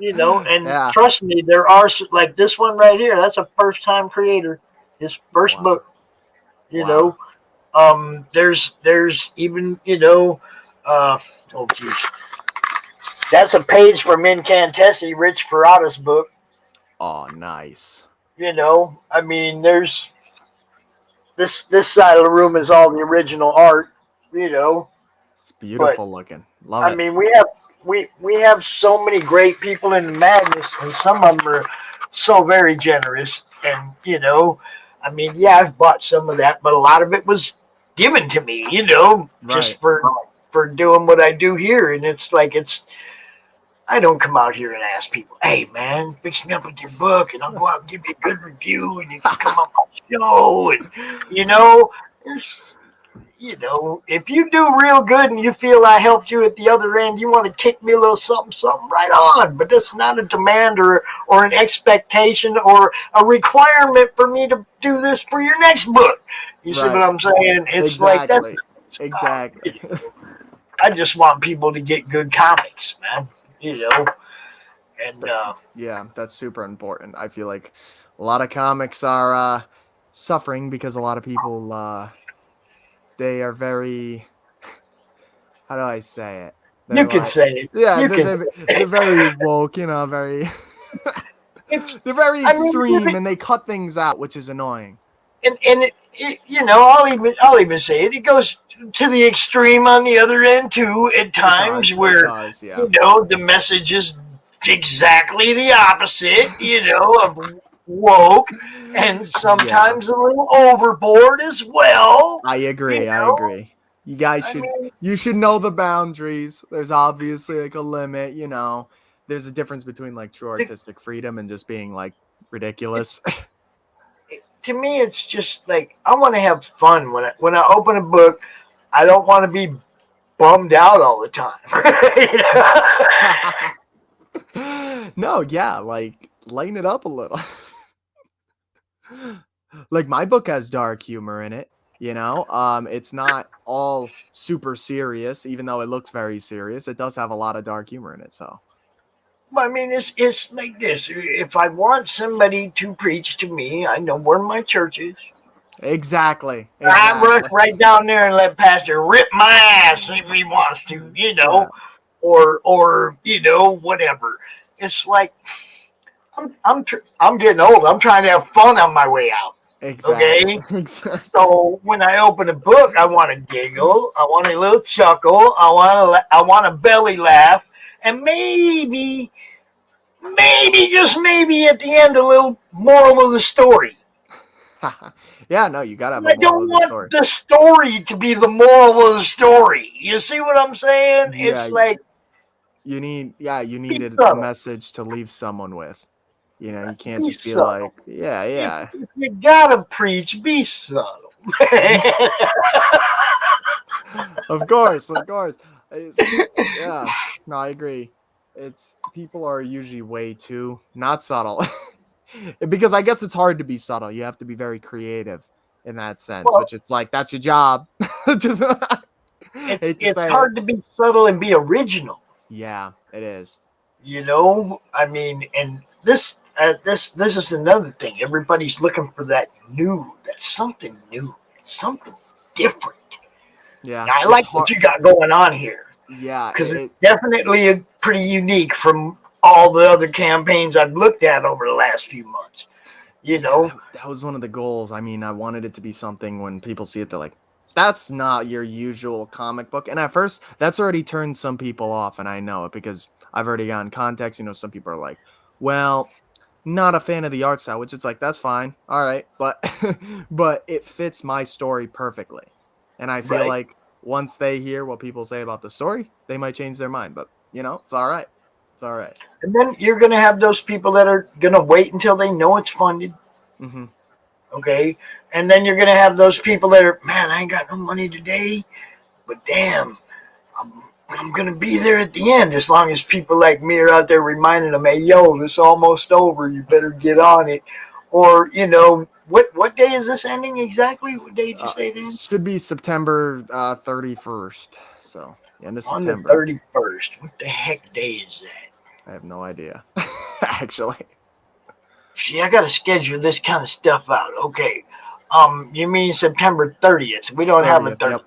And trust me, there are, like this one right here. That's a first-time creator. His first book. There's even, oh geez. That's a page from Incantessi, Rich Parada's book. Oh, nice. I mean, there's this side of the room is all the original art, It's beautiful looking. Love it. I mean, we have so many great people in the madness, and some of them are so very generous. And, I mean, yeah, I've bought some of that, but a lot of it was given to me, just for doing what I do here. And it's like, I don't come out here and ask people, hey, man, fix me up with your book, and I'll go out and give you a good review, and you can come on my show. And, there's, if you do real good and you feel I helped you at the other end, you want to kick me a little something, right on. But that's not a demand or an expectation or a requirement for me to do this for your next book. You see what I'm saying? It's like that's exactly. I just want people to get good comics, man. You know, and yeah, that's super important. I feel like a lot of comics are suffering because a lot of people they are very, how do I say it? you They're can like, say it. yeah, You can. they're very woke, you know, very It's. they're very I mean, extreme and they cut things out, which is annoying. and you know, I'll even say it. It goes to the extreme on the other end too. At times It where does, yeah. you know the message is exactly the opposite. You know, of woke, and Yeah, sometimes a little overboard as well. I You agree. I know, agree. You guys I should mean, you should know the boundaries. There's obviously like a limit, you know. There's a difference between like true it, artistic freedom and just being like ridiculous. to me, it's just like I want to have fun when I open a book. I don't want to be bummed out all the time. No, yeah, like lighten it up a little. Like my book has dark humor in it, you know. It's not all super serious, even though it looks very serious. It does have a lot of dark humor in it, so. I mean, it's like this. If I want somebody to preach to me, I know where my church is. Exactly. I rush Exactly. right down there and let Pastor rip my ass if he wants to, you Yeah, know, or you know whatever. It's like I'm getting old. I'm trying to have fun on my way out. exactly. Okay. Exactly. So when I open a book, I want to giggle. I want a little chuckle. I want a belly laugh, and maybe just maybe at the end a little moral of the story. Yeah, no, you gotta have a I moral don't of the want story. the story to be the moral of the story. You see what I'm saying? Yeah, It's like you be needed a subtle. message to leave someone with. You know, you can't Be just be like, subtle. yeah, If, yeah. if you gotta preach, be subtle. Of course, of course. It's, yeah, no, I agree. It's people are usually way too not subtle. Because I guess it's hard to be subtle. You have to be very creative in that sense, Well, which it's like that's your job. Just hate to it's say it. hard to be subtle and be original. Yeah, it is. You know, I mean, and this is another thing. Everybody's looking for that something new, something different. Yeah, Now, I it's like what hard. you got going on here Yeah, because it's definitely pretty unique from all the other campaigns I've looked at over the last few months. You yeah, know, that was one of the goals. I mean, I wanted it to be something when people see it, they're like, that's not your usual comic book. And at first, that's already turned some people off, and I know it because I've already gotten context. You know, some people are like, well, not a fan of the art style, which it's like, that's fine. All right. But but it fits my story perfectly. And I feel right? like once they hear what people say about the story, they might change their mind. But you know, it's all right. It's all right. And then you're gonna have those people that are gonna wait until they know it's funded. Mm-hmm. Okay, and then you're gonna have those people that are, man, I ain't got no money today, but damn, I'm gonna be there at the end as long as people like me are out there reminding them, hey, yo, this almost over. You better get on it. Or you know, what day is this ending exactly? What day did you say it It ends? should be September 31st. So the end of On the September. 31st. What the heck day is that? I have no idea. Actually. See, I gotta schedule this kind of stuff out. Okay. You mean September 30th? We don't have a 30th. 30th. Yep.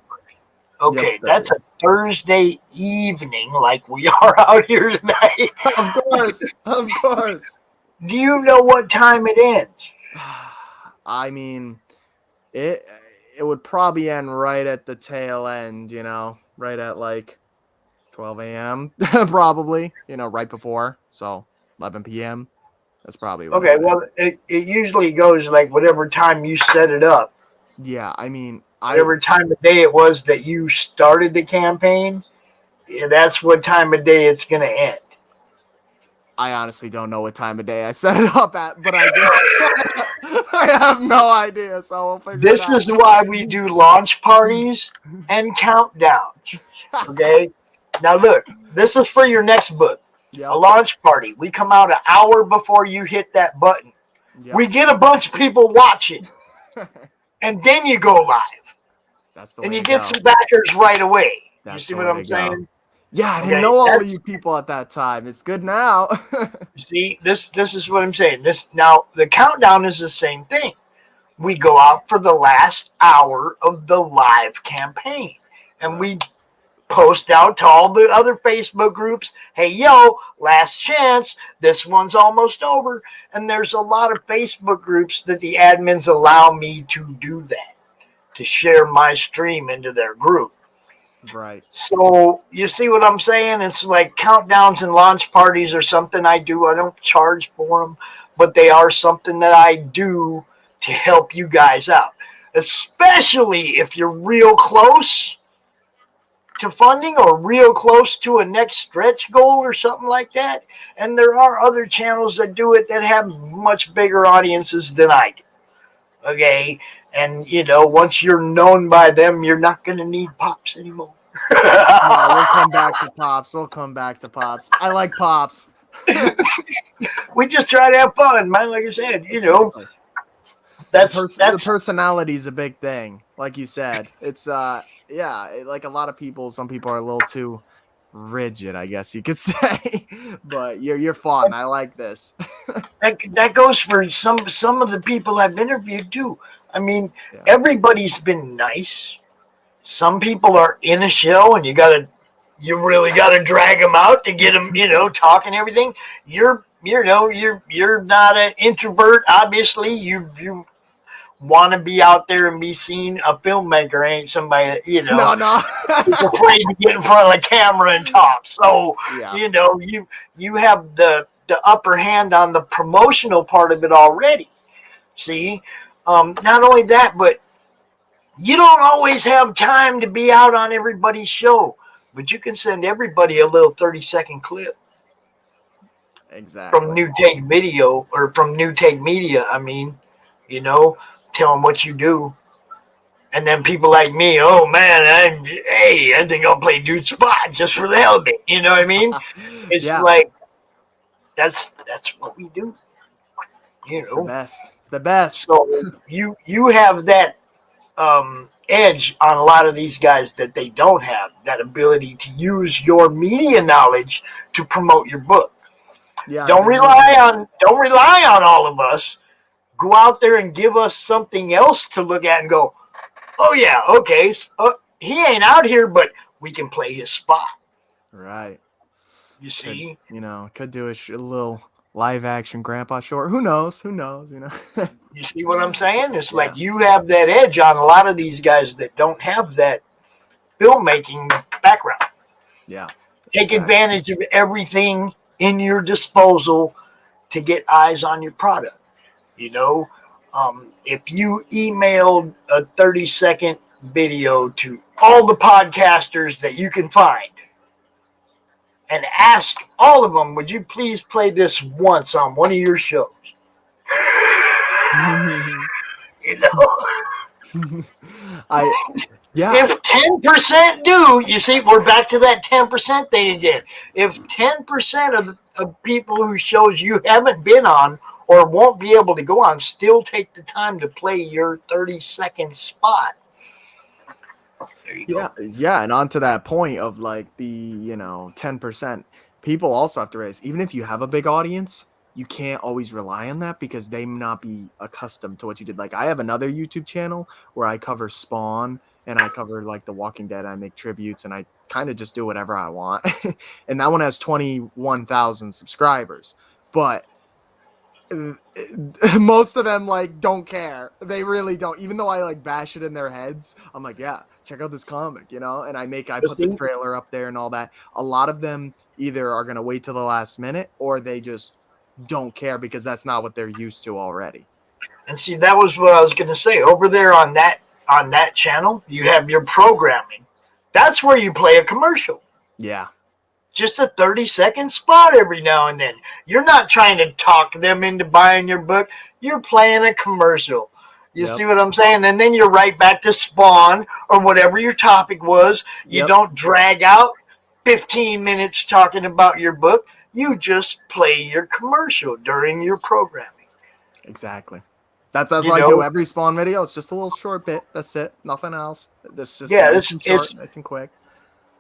Yep. Okay, that's 30th. a Thursday evening, like we are out here tonight. Of course. Of course. Do you know what time it ends? I mean, it it would probably end right at the tail end, you know, right at like 12 a.m. probably, you know, right before. So 11 p.m. That's probably when it Okay, would end. well, it usually goes like whatever time you set it up, Yeah, I mean, whatever time of day it was that you started the campaign, yeah, that's what time of day it's going to end. I honestly don't know what time of day I set it up at, but I do. I have no idea, so we'll figure it This out. is why we do launch parties and countdowns. Okay? Now, look, this is for your next book. A Yep. launch party. We come out an hour before you hit that button. Yep. We get a bunch of people watching. and then you go live. That's the And way you to get go. some backers right away. You That's see the what way I'm to go. saying? Yeah, I didn't Okay, know all of you people at that time. It's good now. see, this is what I'm saying. This now the countdown is the same thing. We go out for the last hour of the live campaign, and Right. we post out to all the other Facebook groups, hey, yo, last chance, this one's almost over. And there's a lot of Facebook groups that the admins allow me to do that, to share my stream into their group. Right. So you see what I'm saying? It's like countdowns and launch parties are something I do. I don't charge for them, but they are something that I do to help you guys out, especially if you're real close to funding or real close to a next stretch goal or something like that. And there are other channels that do it that have much bigger audiences than I do. Okay. And, once you're known by them, you're not going to need pops anymore. No, we'll come back to Pops. We'll come back to Pops. I like Pops. We just try to have fun, man. Like I said, Exactly. that's The personality is a big thing, like you said. It's like a lot of people. Some people are a little too rigid, I guess you could say. But you're fun. I like this. that goes for some of the people I've interviewed too. I mean, Yeah. everybody's been nice. Some people are in a shell, and you really gotta drag them out to get them, talking everything. You're not an introvert. Obviously, you want to be out there and be seen. A filmmaker ain't somebody that, No. is afraid to get in front of the camera and talk. So, Yeah. you have the upper hand on the promotional part of it already. See, not only that, but you don't always have time to be out on everybody's show, but you can send everybody a little 30-second clip from Exactly. New Take Video or from New Take Media. I mean, tell them what you do. And then people like me, oh man, I think I'll play Dude Spot just for the hell of it. You know what I mean? It's Yeah. like that's what we do. It's the best. It's the best. So you have that edge on a lot of these guys that they don't have that ability to use your media knowledge to promote your book. Yeah. Don't rely on all of us. Go out there and give us something else to look at and go, oh yeah, okay, he ain't out here, but we can play his spot. Right. You see, Could do a little live action Grandpa short. Who knows? you see what I'm saying? It's Yeah. like you have that edge on a lot of these guys that don't have that filmmaking background. Yeah. Take Exactly. advantage of everything in your disposal to get eyes on your product. If you emailed a 30-second video to all the podcasters that you can find and ask all of them, would you please play this once on one of your shows? If 10% do, you see, we're back to that 10% thing again. If 10% of people whose shows you haven't been on or won't be able to go on still take the time to play your 30-second spot. There you go. Yeah, and on to that point of like the 10%, people also have to realize, even if you have a big audience, you can't always rely on that because they may not be accustomed to what you did. Like I have another YouTube channel where I cover Spawn and I cover like The Walking Dead. I make tributes and I kind of just do whatever I want. And that one has 21,000 subscribers. But most of them like don't care. They really don't. Even though I like bash it in their heads, I'm like, yeah, check out this comic, and I put the trailer up there and all that. A lot of them either are gonna wait till the last minute or they just don't care because that's not what they're used to already. And see, that was what I was gonna say. Over there on that channel, you have your programming. That's where you play a commercial. Yeah. Just a 30-second spot every now and then. You're not trying to talk them into buying your book. You're playing a commercial. You see what I'm saying? And then you're right back to Spawn or whatever your topic was. You don't drag out 15 minutes talking about your book. You just play your commercial during your programming. Exactly. That's You what I do know, every Spawn video. It's just a little short bit. That's it. Nothing else. This just yeah, nice and short, nice and quick.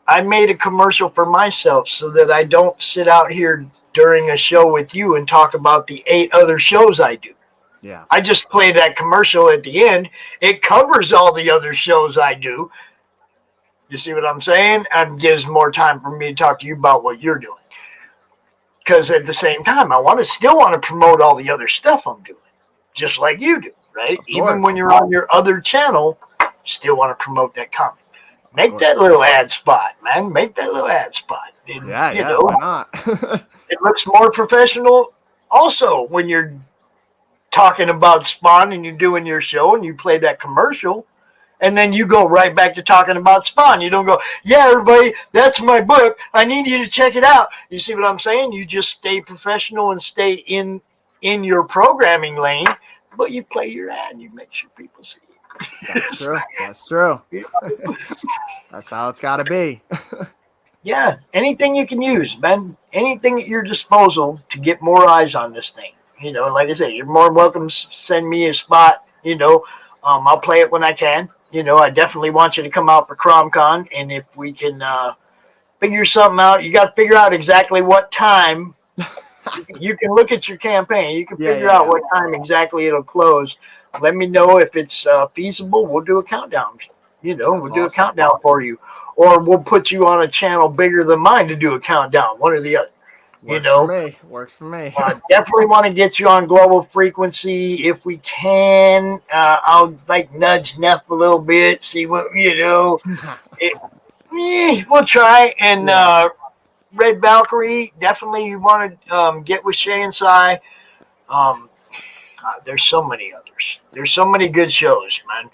I made a commercial for myself so that I don't sit out here during a show with you and talk about the 8 other shows I do. Yeah. I just play that commercial at the end. It covers all the other shows I do. You see what I'm saying? And gives more time for me to talk to you about what you're doing. Because at the same time, I still want to promote all the other stuff I'm doing, just like you do, right? Of Even course. when you're on your other channel, still want to promote that comic. Make course. that little ad spot, man. Make that little ad spot. And, Yeah, why not? it looks more professional also when you're talking about Spawn and you're doing your show and you play that commercial. And then you go right back to talking about Spawn. You don't go, yeah, everybody, that's my book. I need you to check it out. You see what I'm saying? You just stay professional and stay in your programming lane, but you play your ad and you make sure people see it. That's true. That's true. That's how it's got to be. Yeah, anything you can use, man. Anything at your disposal to get more eyes on this thing. You know, like I say, you're more welcome to send me a spot. You know, I'll play it when I can. You know, I definitely want you to come out for CromCon, and if we can figure something out, you got to figure out exactly what time. You can look at your campaign. You can figure out what time exactly it'll close. Let me know if it's feasible. We'll do a countdown. You know, we'll do a countdown for you. Or we'll put you on a channel bigger than mine to do a countdown, one or the other. Works for me. Definitely want to get you on global frequency if we can. I'll nudge Neff a little bit, see what we'll try. And Red Valkyrie, definitely you want to get with Shay and Sai. There's so many others. There's so many good shows, man.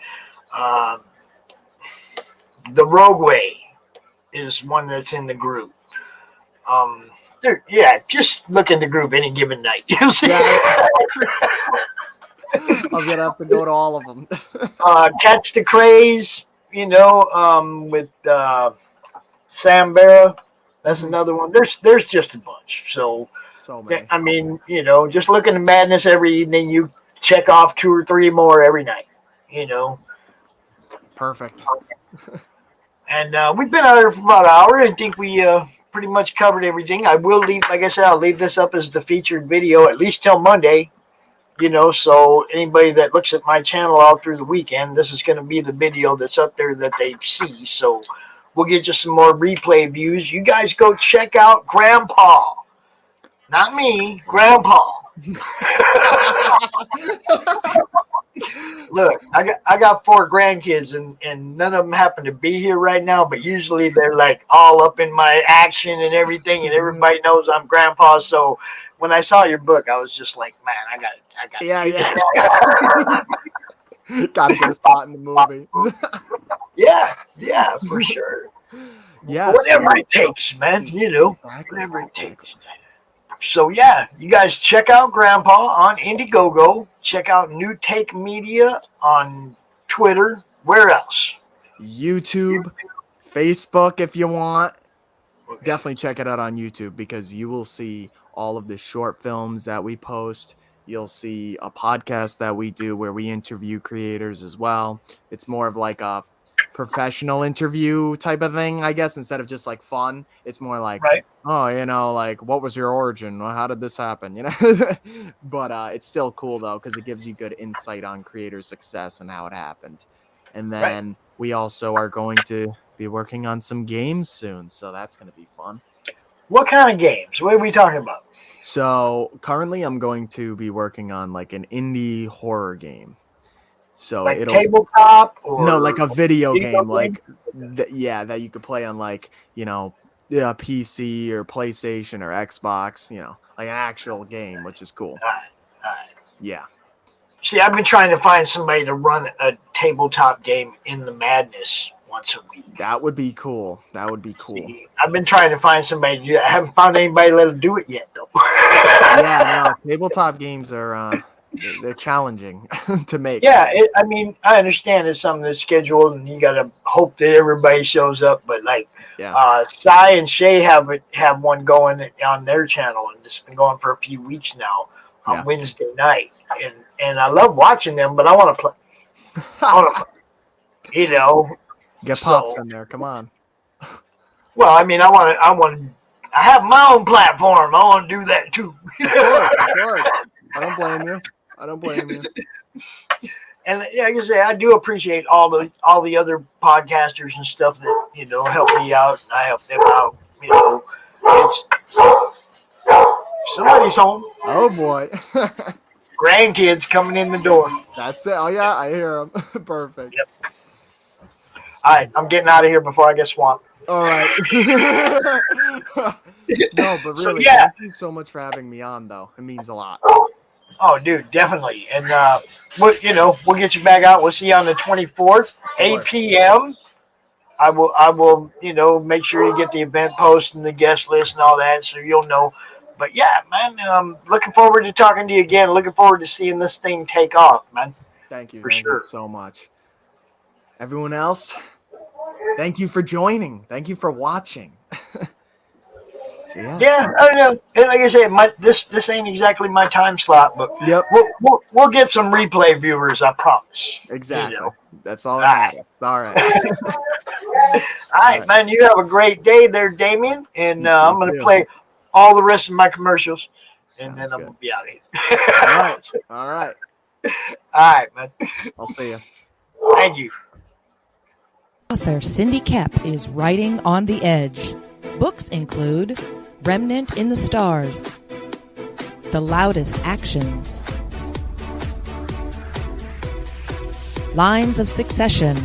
The Rogue Way is one that's in the group. Just look in the group any given night. You'll see. I'm gonna have to go to all of them. Catch the Craze, with Sam Barra. That's another one. There's just a bunch. So many. I mean, just look into Madness every evening. You check off 2 or 3 more every night. Perfect. And we've been out here for about an hour. I think we pretty much covered everything. I will leave, like I said, I'll leave this up as the featured video at least till Monday. So anybody that looks at my channel all through the weekend, this is going to be the video that's up there that they see. So we'll get you some more replay views. You guys go check out Grandpa. Not me, Grandpa. Look, I got 4 grandkids, and none of them happen to be here right now, but usually they're all up in my action and everything, and everybody knows I'm Grandpa. So when I saw your book, I was just like, man, I got it. Gotta get a spot in the movie. yeah, for sure. Yeah, whatever it takes, man. Exactly. Whatever it takes. So yeah, you guys check out Grandpa on Indiegogo. Check out New Take Media on Twitter. Where else? YouTube, Facebook if you want. Okay. Definitely check it out on YouTube because you will see all of the short films that we post. You'll see a podcast that we do where we interview creators as well. It's more of like a professional interview type of thing, I guess, instead of just fun. It's more like, what was your origin? How did this happen? But it's still cool though, because it gives you good insight on creator success and how it happened. And then we also are going to be working on some games soon, so that's going to be fun. What kind of games? What are we talking about? So currently I'm going to be working on an indie horror game. So it'll tabletop or like a video game, that you could play on PC or PlayStation or Xbox, like an actual game, which is cool. All right. Yeah. See, I've been trying to find somebody to run a tabletop game in the Madness once a week. That would be cool. See, I've been trying to find somebody to do that. I haven't found anybody to let them do it yet, though. Yeah, no, tabletop games are they're challenging to make. Yeah, I understand it's something that's scheduled, and you got to hope that everybody shows up. But Sai and Shay have one going on their channel, and it's been going for a few weeks now. on Yeah. Wednesday night, and I love watching them, but I want to play. I want to, you know. Get So, Pops in there. Come on. well, I mean, I have my own platform. I want to do that too. Of course. I don't blame you. And yeah, like I say, I do appreciate all the other podcasters and stuff that help me out, and I help them out. It's somebody's home. Oh boy. Grandkids coming in the door. That's it. Oh yeah, I hear them. Perfect. Yep. All right, I'm getting out of here before I get swamped. All right. No, but really, So, yeah. Thank you so much for having me on, though. It means a lot. Oh, dude, definitely. And we'll get you back out. We'll see you on the 24th, 8 p.m. I will, make sure you get the event post and the guest list and all that, so you'll know. But yeah, man, looking forward to talking to you again. Looking forward to seeing this thing take off, man. Thank you. Thank you so much. Everyone else, thank you for joining. Thank you for watching. So, yeah, I don't know. Like I said, this ain't exactly my time slot, but yep, we'll get some replay viewers, I promise. Exactly. That's all that matters. All right. All right, man. You have a great day there, Damian, and I'm going to play all the rest of my commercials, and then I'm going to be out of here. All right. All right, man. I'll see you. Thank you. Author Cindy Kepp is writing on the edge. Books include Remnant in the Stars, The Loudest Actions, Lines of Succession,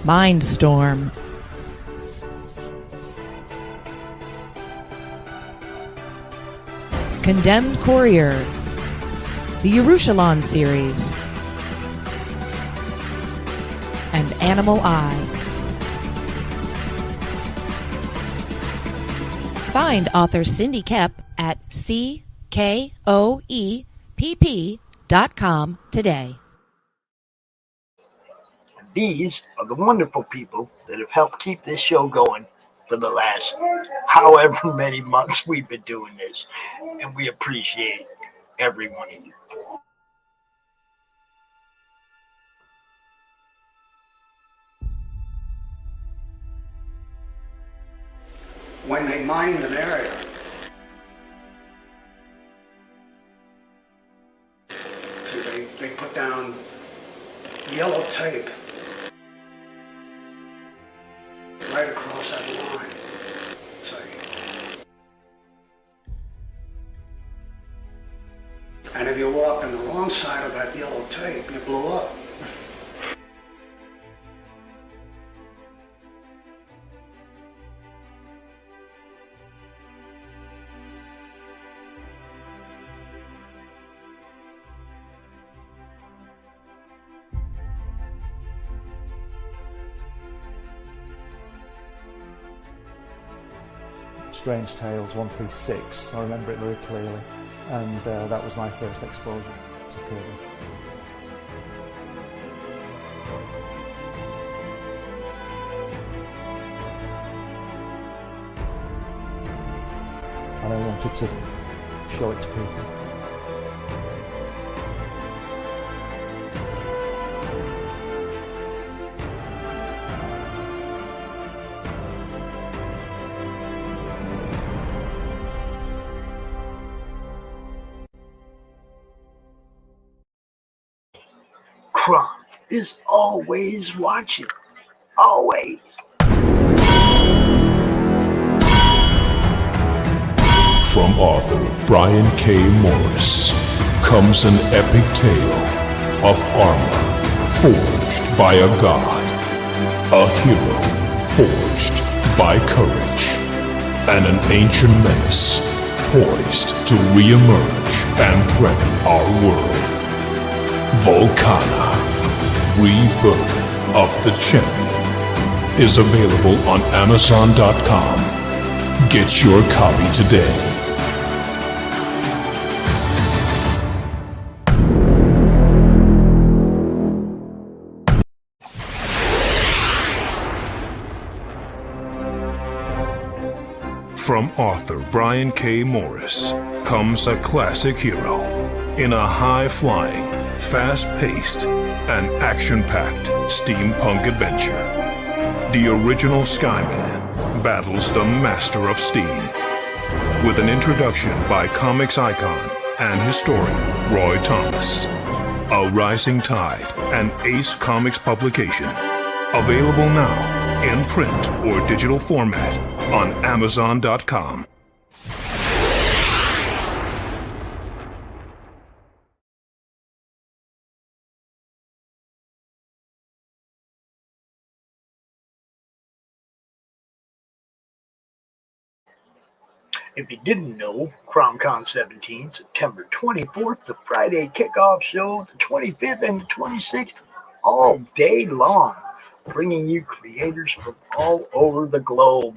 Mindstorm, Condemned Courier, the Yerushalayim series, and Animal Eye. Find author Cindy Kepp at CKOEPP.com today. These are the wonderful people that have helped keep this show going for the last however many months we've been doing this. And we appreciate every one of you. When they mined an area, they put down yellow tape right across that line, see. And if you walked on the wrong side of that yellow tape, you blew up. Strange Tales 136. I remember it very clearly, and that was my first exposure to Kirby. And I wanted to show it to people. Crumb is always watching. Always. From author Brian K. Morris comes an epic tale of armor forged by a god, a hero forged by courage, and an ancient menace poised to re-emerge and threaten our world. Volcana, Rebirth of the Champion, is available on Amazon.com. Get your copy today. From author Brian K. Morris comes a classic hero in a high-flying, fast-paced, and action-packed steampunk adventure. The original Skyman battles the Master of Steam with an introduction by comics icon and historian Roy Thomas. A Rising Tide, an Ace Comics publication. Available now in print or digital format on Amazon.com. If you didn't know, CromCon 17, September 24th, the Friday kickoff show, the 25th and the 26th, all day long, bringing you creators from all over the globe.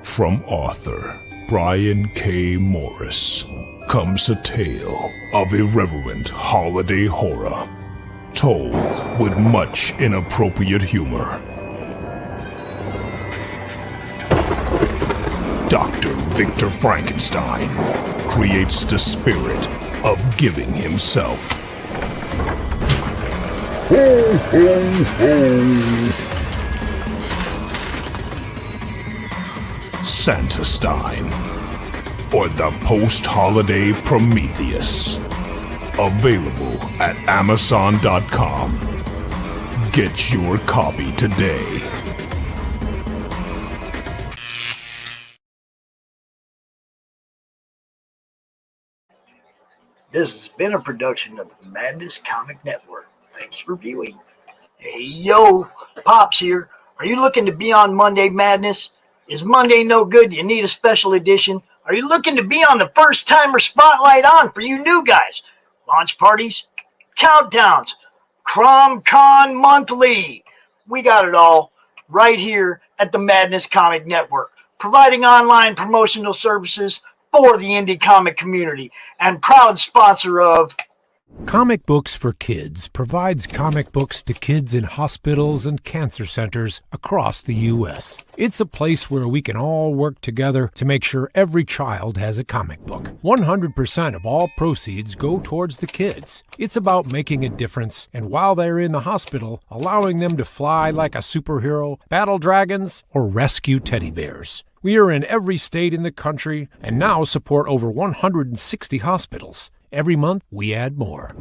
From author Brian K. Morris comes a tale of irreverent holiday horror, told with much inappropriate humor. Dr. Victor Frankenstein creates the spirit of giving himself. Ho, ho, ho. Santastein, or the post-holiday Prometheus. Available at Amazon.com. Get your copy today. This has been a production of the Madness Comic Network. Thanks for viewing. Hey, yo, Pops here. Are you looking to be on Monday Madness? Is Monday no good? You need a special edition? Are you looking to be on the First Timer Spotlight on for you new guys? Launch parties? Countdowns? CromCon Monthly? We got it all right here at the Madness Comic Network, providing online promotional services for the indie comic community and proud sponsor of Comic Books for Kids provides comic books to kids in hospitals and cancer centers across the U.S. It's a place where we can all work together to make sure every child has a comic book. 100% of all proceeds go towards the kids. It's about making a difference, and while they're in the hospital, allowing them to fly like a superhero, battle dragons, or rescue teddy bears. We are in every state in the country and now support over 160 hospitals. Every month, we add more.